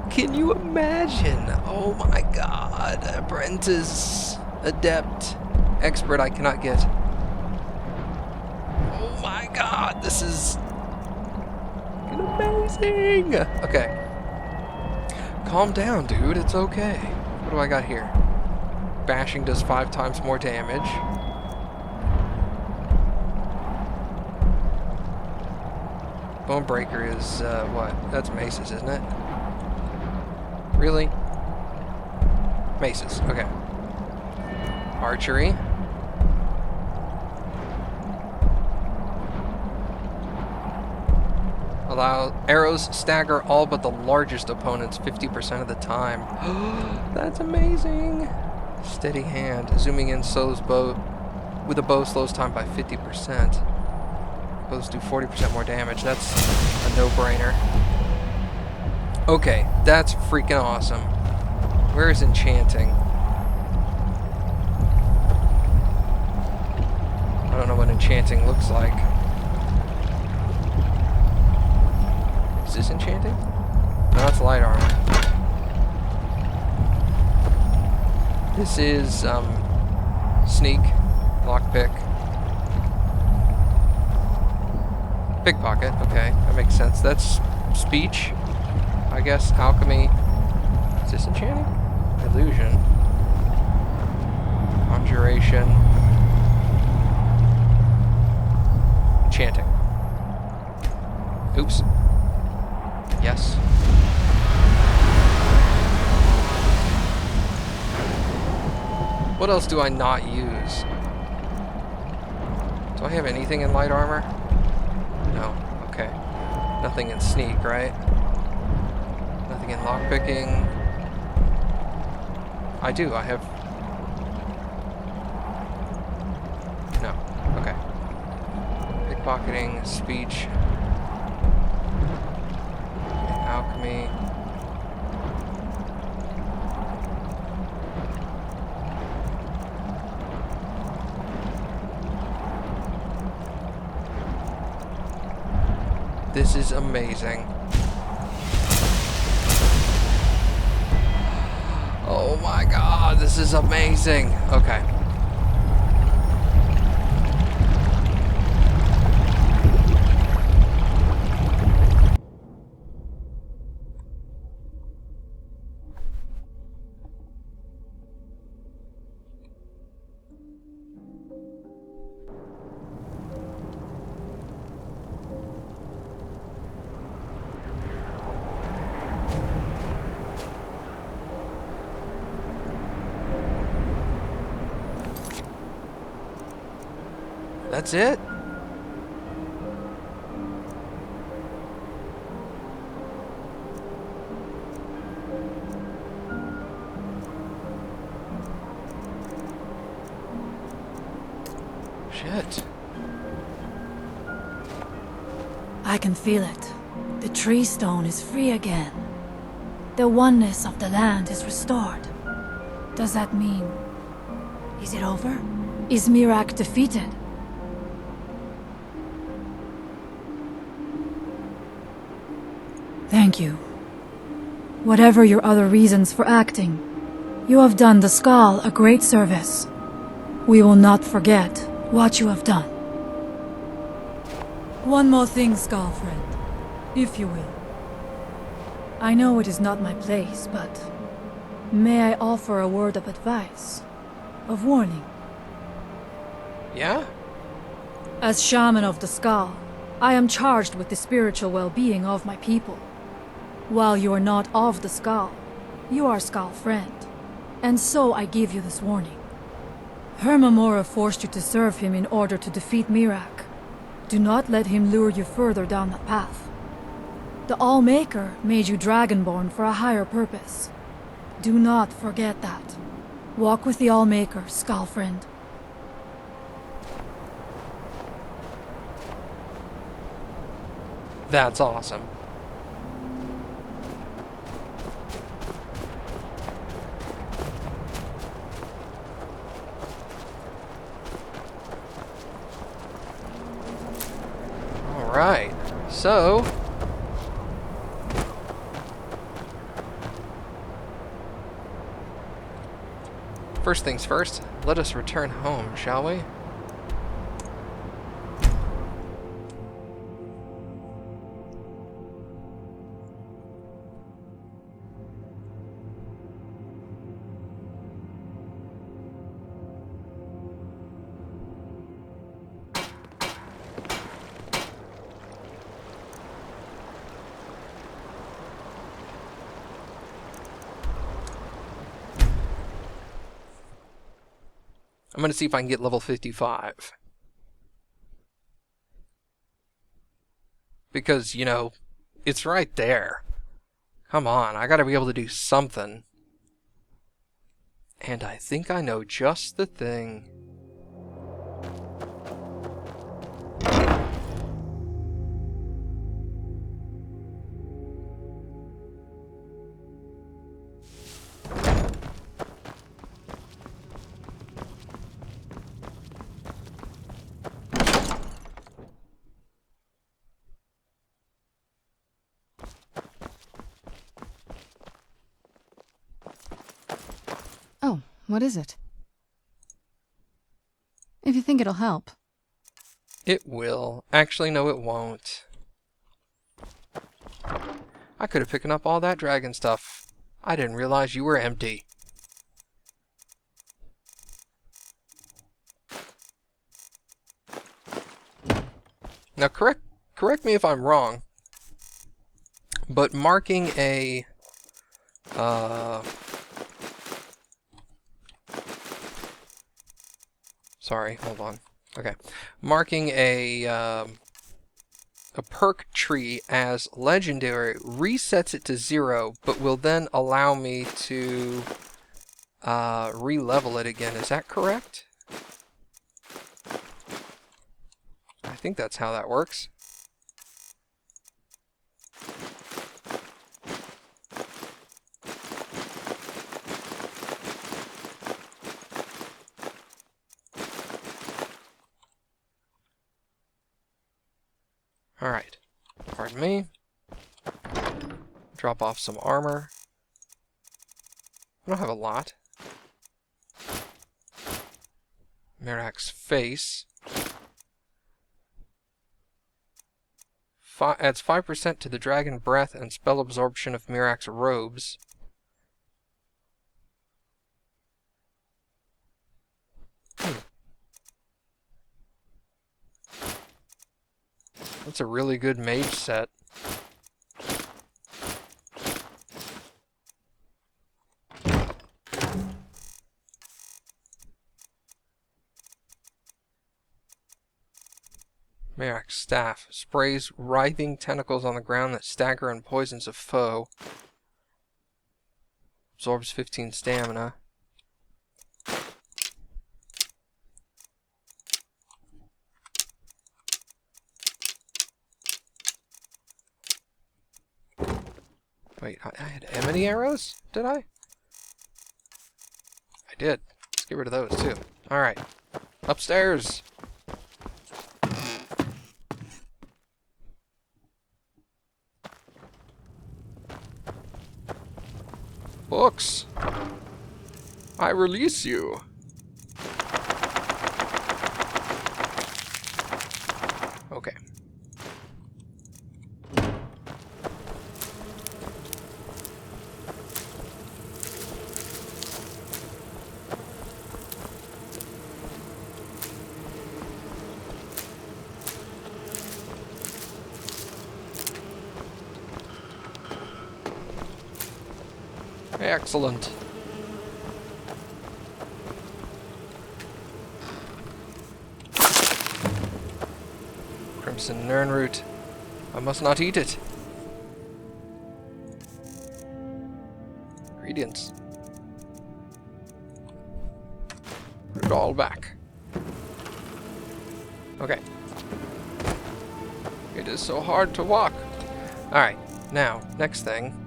Can you imagine? Oh my god. Apprentice, adept, expert I cannot get. Oh my god, this is amazing. Okay. Calm down, dude. It's okay. What do I got here? Bashing does 5 times more damage. Bonebreaker is, what? That's maces, isn't it? Really? Maces, okay. Archery. Allow arrows stagger all but the largest opponents 50% of the time. That's amazing. Steady hand. Zooming in slows bow with a bow slows time by 50%. Bows do 40% more damage. That's a no-brainer. Okay, that's freaking awesome. Where is enchanting? I don't know what enchanting looks like. Is this enchanting? No, that's light armor. This is, sneak, lockpick. Pickpocket, okay, that makes sense. That's speech, I guess. Alchemy. Is this enchanting? Illusion. Conjuration. Chanting. Oops. Yes. What else do I not use? Do I have anything in light armor? No. Okay. Nothing in sneak, right? Nothing in lockpicking. I do. I have... No. Okay. Pickpocketing, speech, alchemy. This is amazing. Oh my god, this is amazing. Okay. That's it? Shit. I can feel it. The tree stone is free again. The oneness of the land is restored. Does that mean... is it over? Is Miraak defeated? Thank you. Whatever your other reasons for acting, you have done the Skull a great service. We will not forget what you have done. One more thing, Skull friend, if you will. I know it is not my place, but may I offer a word of advice, of warning? Yeah? As shaman of the Skull, I am charged with the spiritual well-being of my people. While you are not of the Skull, you are Skull friend, and so I give you this warning. Hermamora forced you to serve him in order to defeat Miraak. Do not let him lure you further down that path. The Allmaker made you Dragonborn for a higher purpose. Do not forget that. Walk with the Allmaker, Skull friend. That's awesome. Alright, so... first things first, let us return home, shall we? I'm gonna see if I can get level 55. Because, you know, it's right there. Come on, I gotta be able to do something. And I think I know just the thing. Oh, what is it? If you think it'll help. It will. Actually, no, it won't. I could have picked up all that dragon stuff. I didn't realize you were empty. Now, correct me if I'm wrong, but marking a sorry, hold on. Okay, marking a perk tree as legendary resets it to 0, but will then allow me to re-level it again. Is that correct? I think that's how that works. Alright, pardon me. Drop off some armor. I don't have a lot. Miraak's face. Adds 5% to the dragon breath and spell absorption of Miraak's robes. That's a really good mage set. Miraak's staff. Sprays writhing tentacles on the ground that stagger and poisons a foe. Absorbs 15 stamina. Wait, I had Emily arrows? Did I? I did. Let's get rid of those too. Alright. Upstairs! Books! I release you! Okay. Excellent. Crimson Nernroot. I must not eat it. Ingredients. Put it all back. Okay. It is so hard to walk. Alright, now, next thing.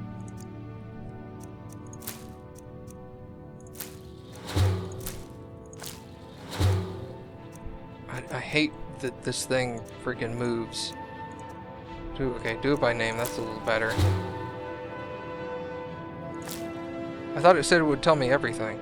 I hate that this thing freaking moves. Okay, do it by name, that's a little better. I thought it said it would tell me everything.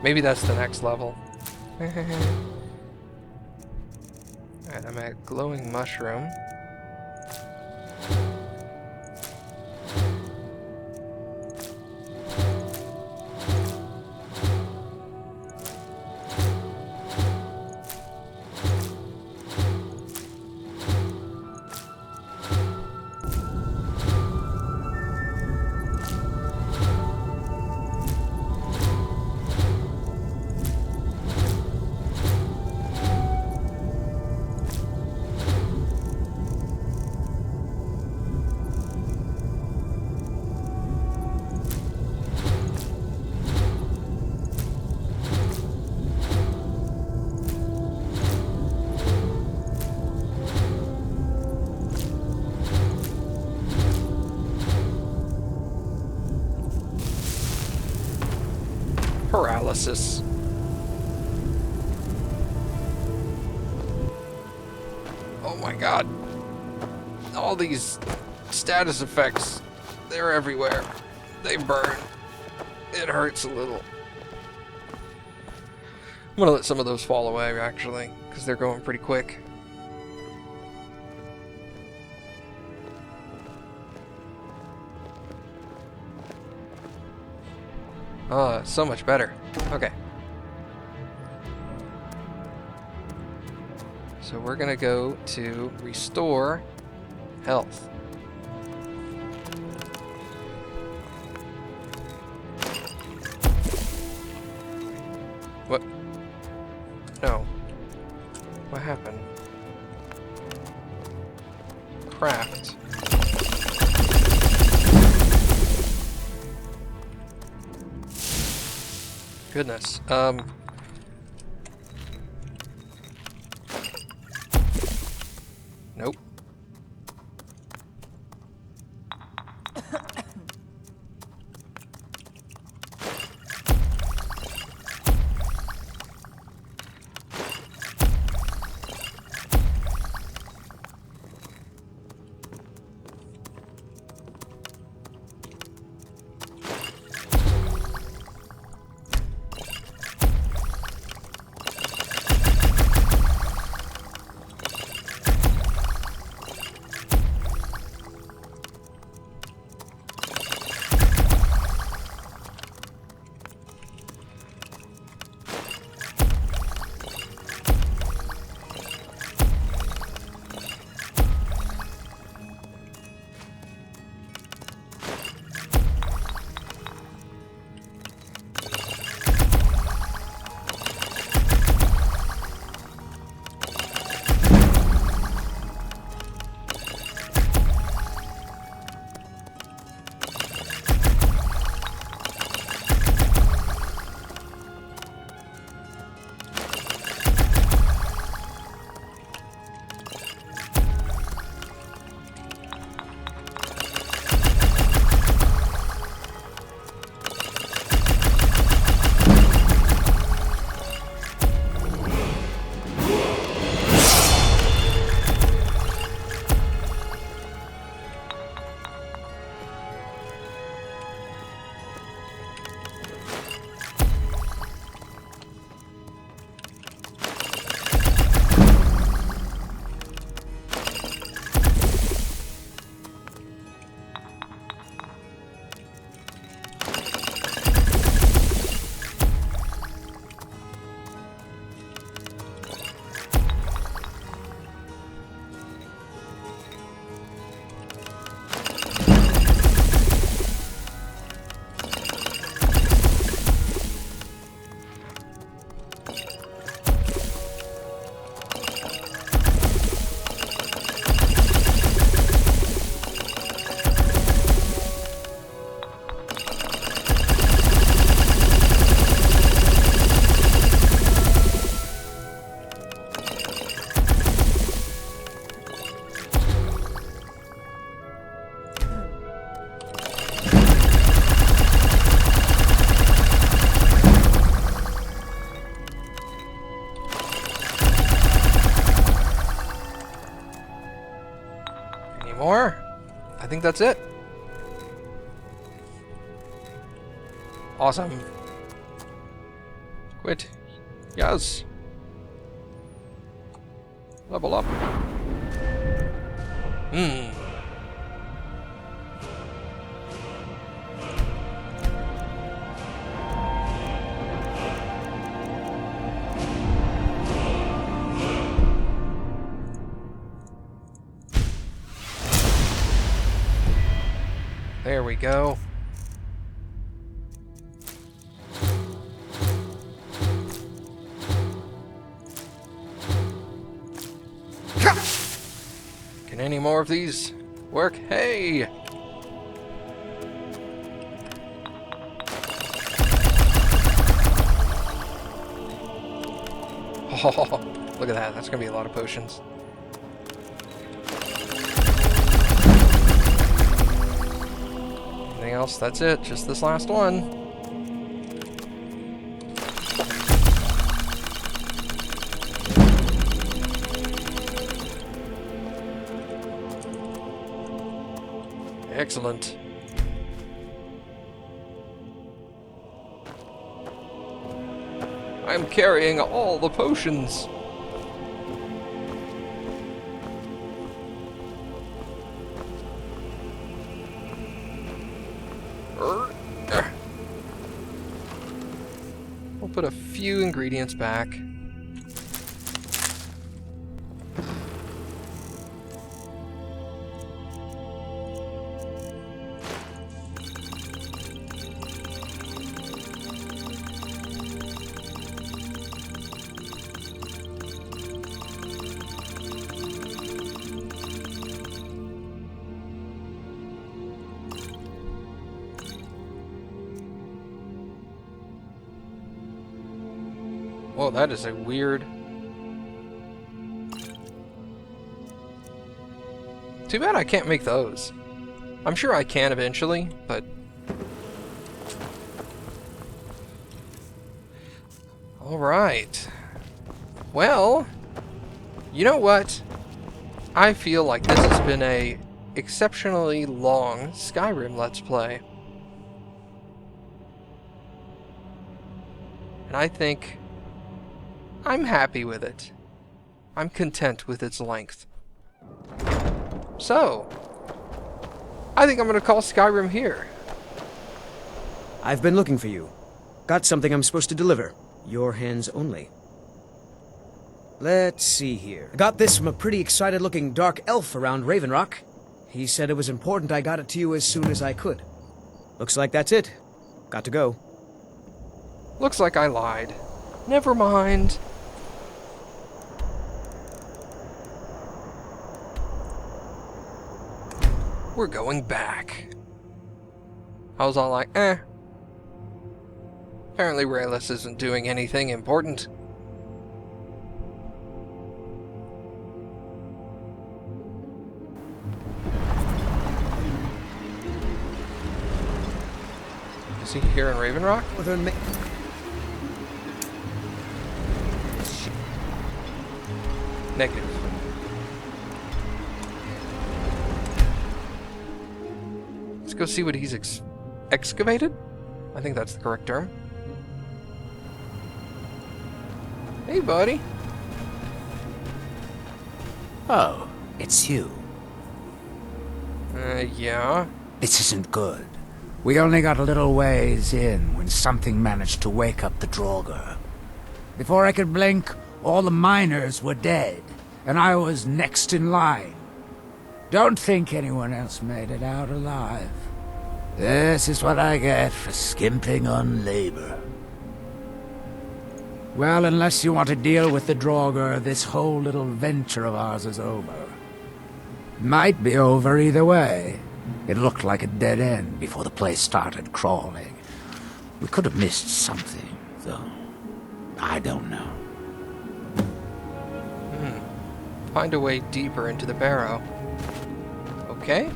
Maybe that's the next level. Alright, I'm at glowing mushroom. Paralysis. Oh my god. All these status effects, they're everywhere. They burn. It hurts a little. gonna let some of those fall away, actually, because they're going pretty quick. So much better. Okay. So we're gonna go to restore health. What? No. What happened? Craft. Goodness. Nope. More? I think that's it. Awesome. Quit. Yes. Level up. There we go. Can any more of these work? Hey! Oh, look at that. That's gonna be a lot of potions. Anything else? That's it. Just this last one. Excellent. I'm carrying all the potions. We'll put a few ingredients back. Whoa, that is a weird... Too bad I can't make those. I'm sure I can eventually, but... Alright. Well, you know what? I feel like this has been a exceptionally long Skyrim Let's Play. And I think I'm happy with it. I'm content with its length. So, I think I'm going to call Skyrim here. I've been looking for you. Got something I'm supposed to deliver. Your hands only. Let's see here. I got this from a pretty excited-looking dark elf around Raven Rock. He said it was important I got it to you as soon as I could. Looks like that's it. Got to go. Looks like I lied. Never mind. We're going back. I was all like, eh. Apparently Rayless isn't doing anything important. Is he here in Raven Rock? Negative. Let's go see what he's excavated? I think that's the correct term. Hey, buddy. Oh, it's you. Yeah. This isn't good. We only got a little ways in when something managed to wake up the Draugr. Before I could blink, all the miners were dead, and I was next in line. Don't think anyone else made it out alive. This is what I get for skimping on labor. Well, unless you want to deal with the Draugr, this whole little venture of ours is over. Might be over either way. It looked like a dead end before the place started crawling. We could have missed something, though. I don't know. Find a way deeper into the barrow. Okay.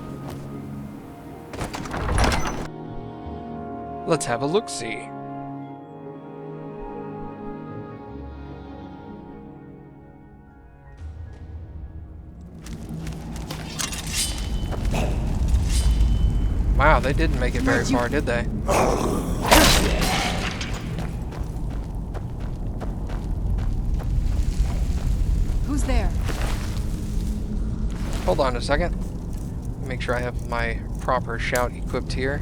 Let's have a look-see. Wow, they didn't make it very far, did they? Who's there? Hold on a second. Make sure I have my proper shout equipped here.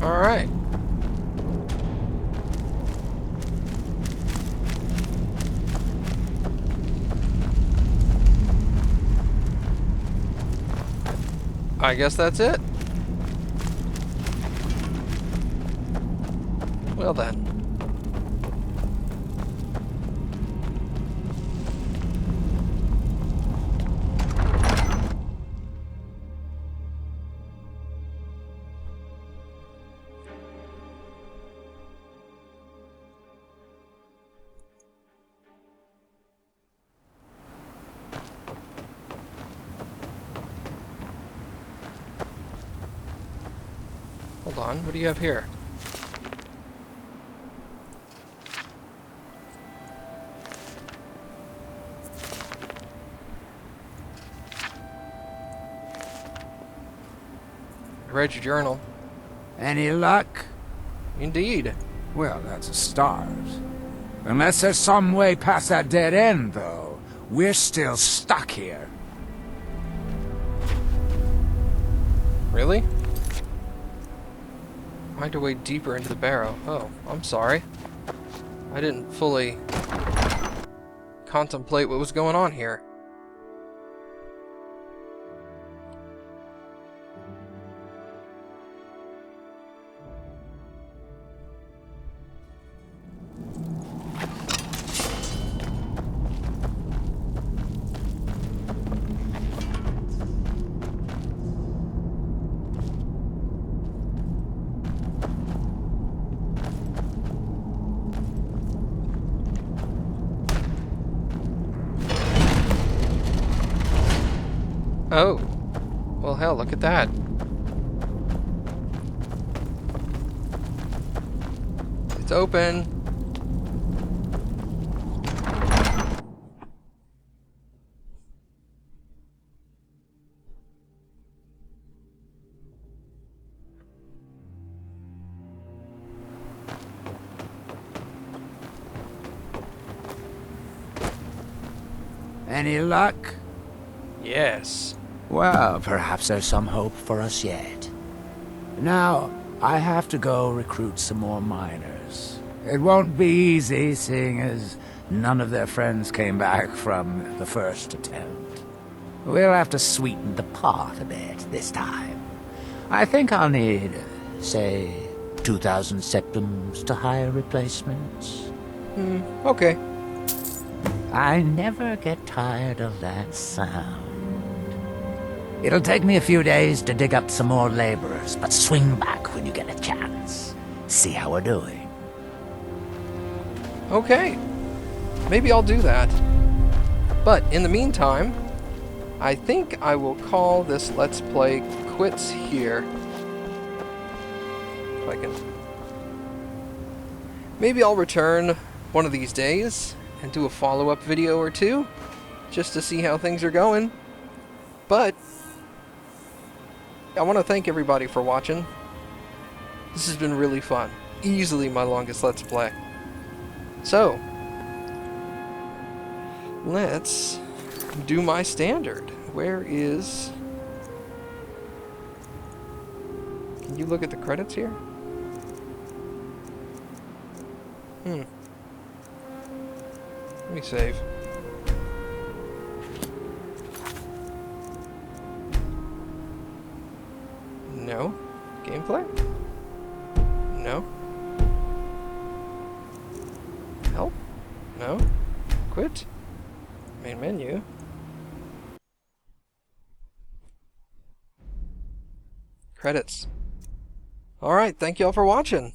Alright. I guess that's it. Well then. Hold on, what do you have here? Read your journal. Any luck? Indeed. Well, that's a start. Unless there's some way past that dead end, though, we're still stuck here. Really? Find a way deeper into the barrow. Oh, I'm sorry. I didn't fully contemplate what was going on here. Oh. Well, hell, look at that. It's open. Any luck? Yes. Well, perhaps there's some hope for us yet. Now, I have to go recruit some more miners. It won't be easy, seeing as none of their friends came back from the first attempt. We'll have to sweeten the pot a bit this time. I think I'll need, say, 2,000 septums to hire replacements. Okay. I never get tired of that sound. It'll take me a few days to dig up some more laborers, but swing back when you get a chance. See how we're doing. Okay. Maybe I'll do that. But in the meantime, I think I will call this Let's Play quits here. If I can. Maybe I'll return one of these days and do a follow-up video or two, just to see how things are going. But I want to thank everybody for watching. This has been really fun. Easily my longest Let's Play. So, let's do my standard. Where is... Can you look at the credits here? Let me save. No. Gameplay? No. Help? No. Quit? Main menu. Credits. Alright, thank you all for watching.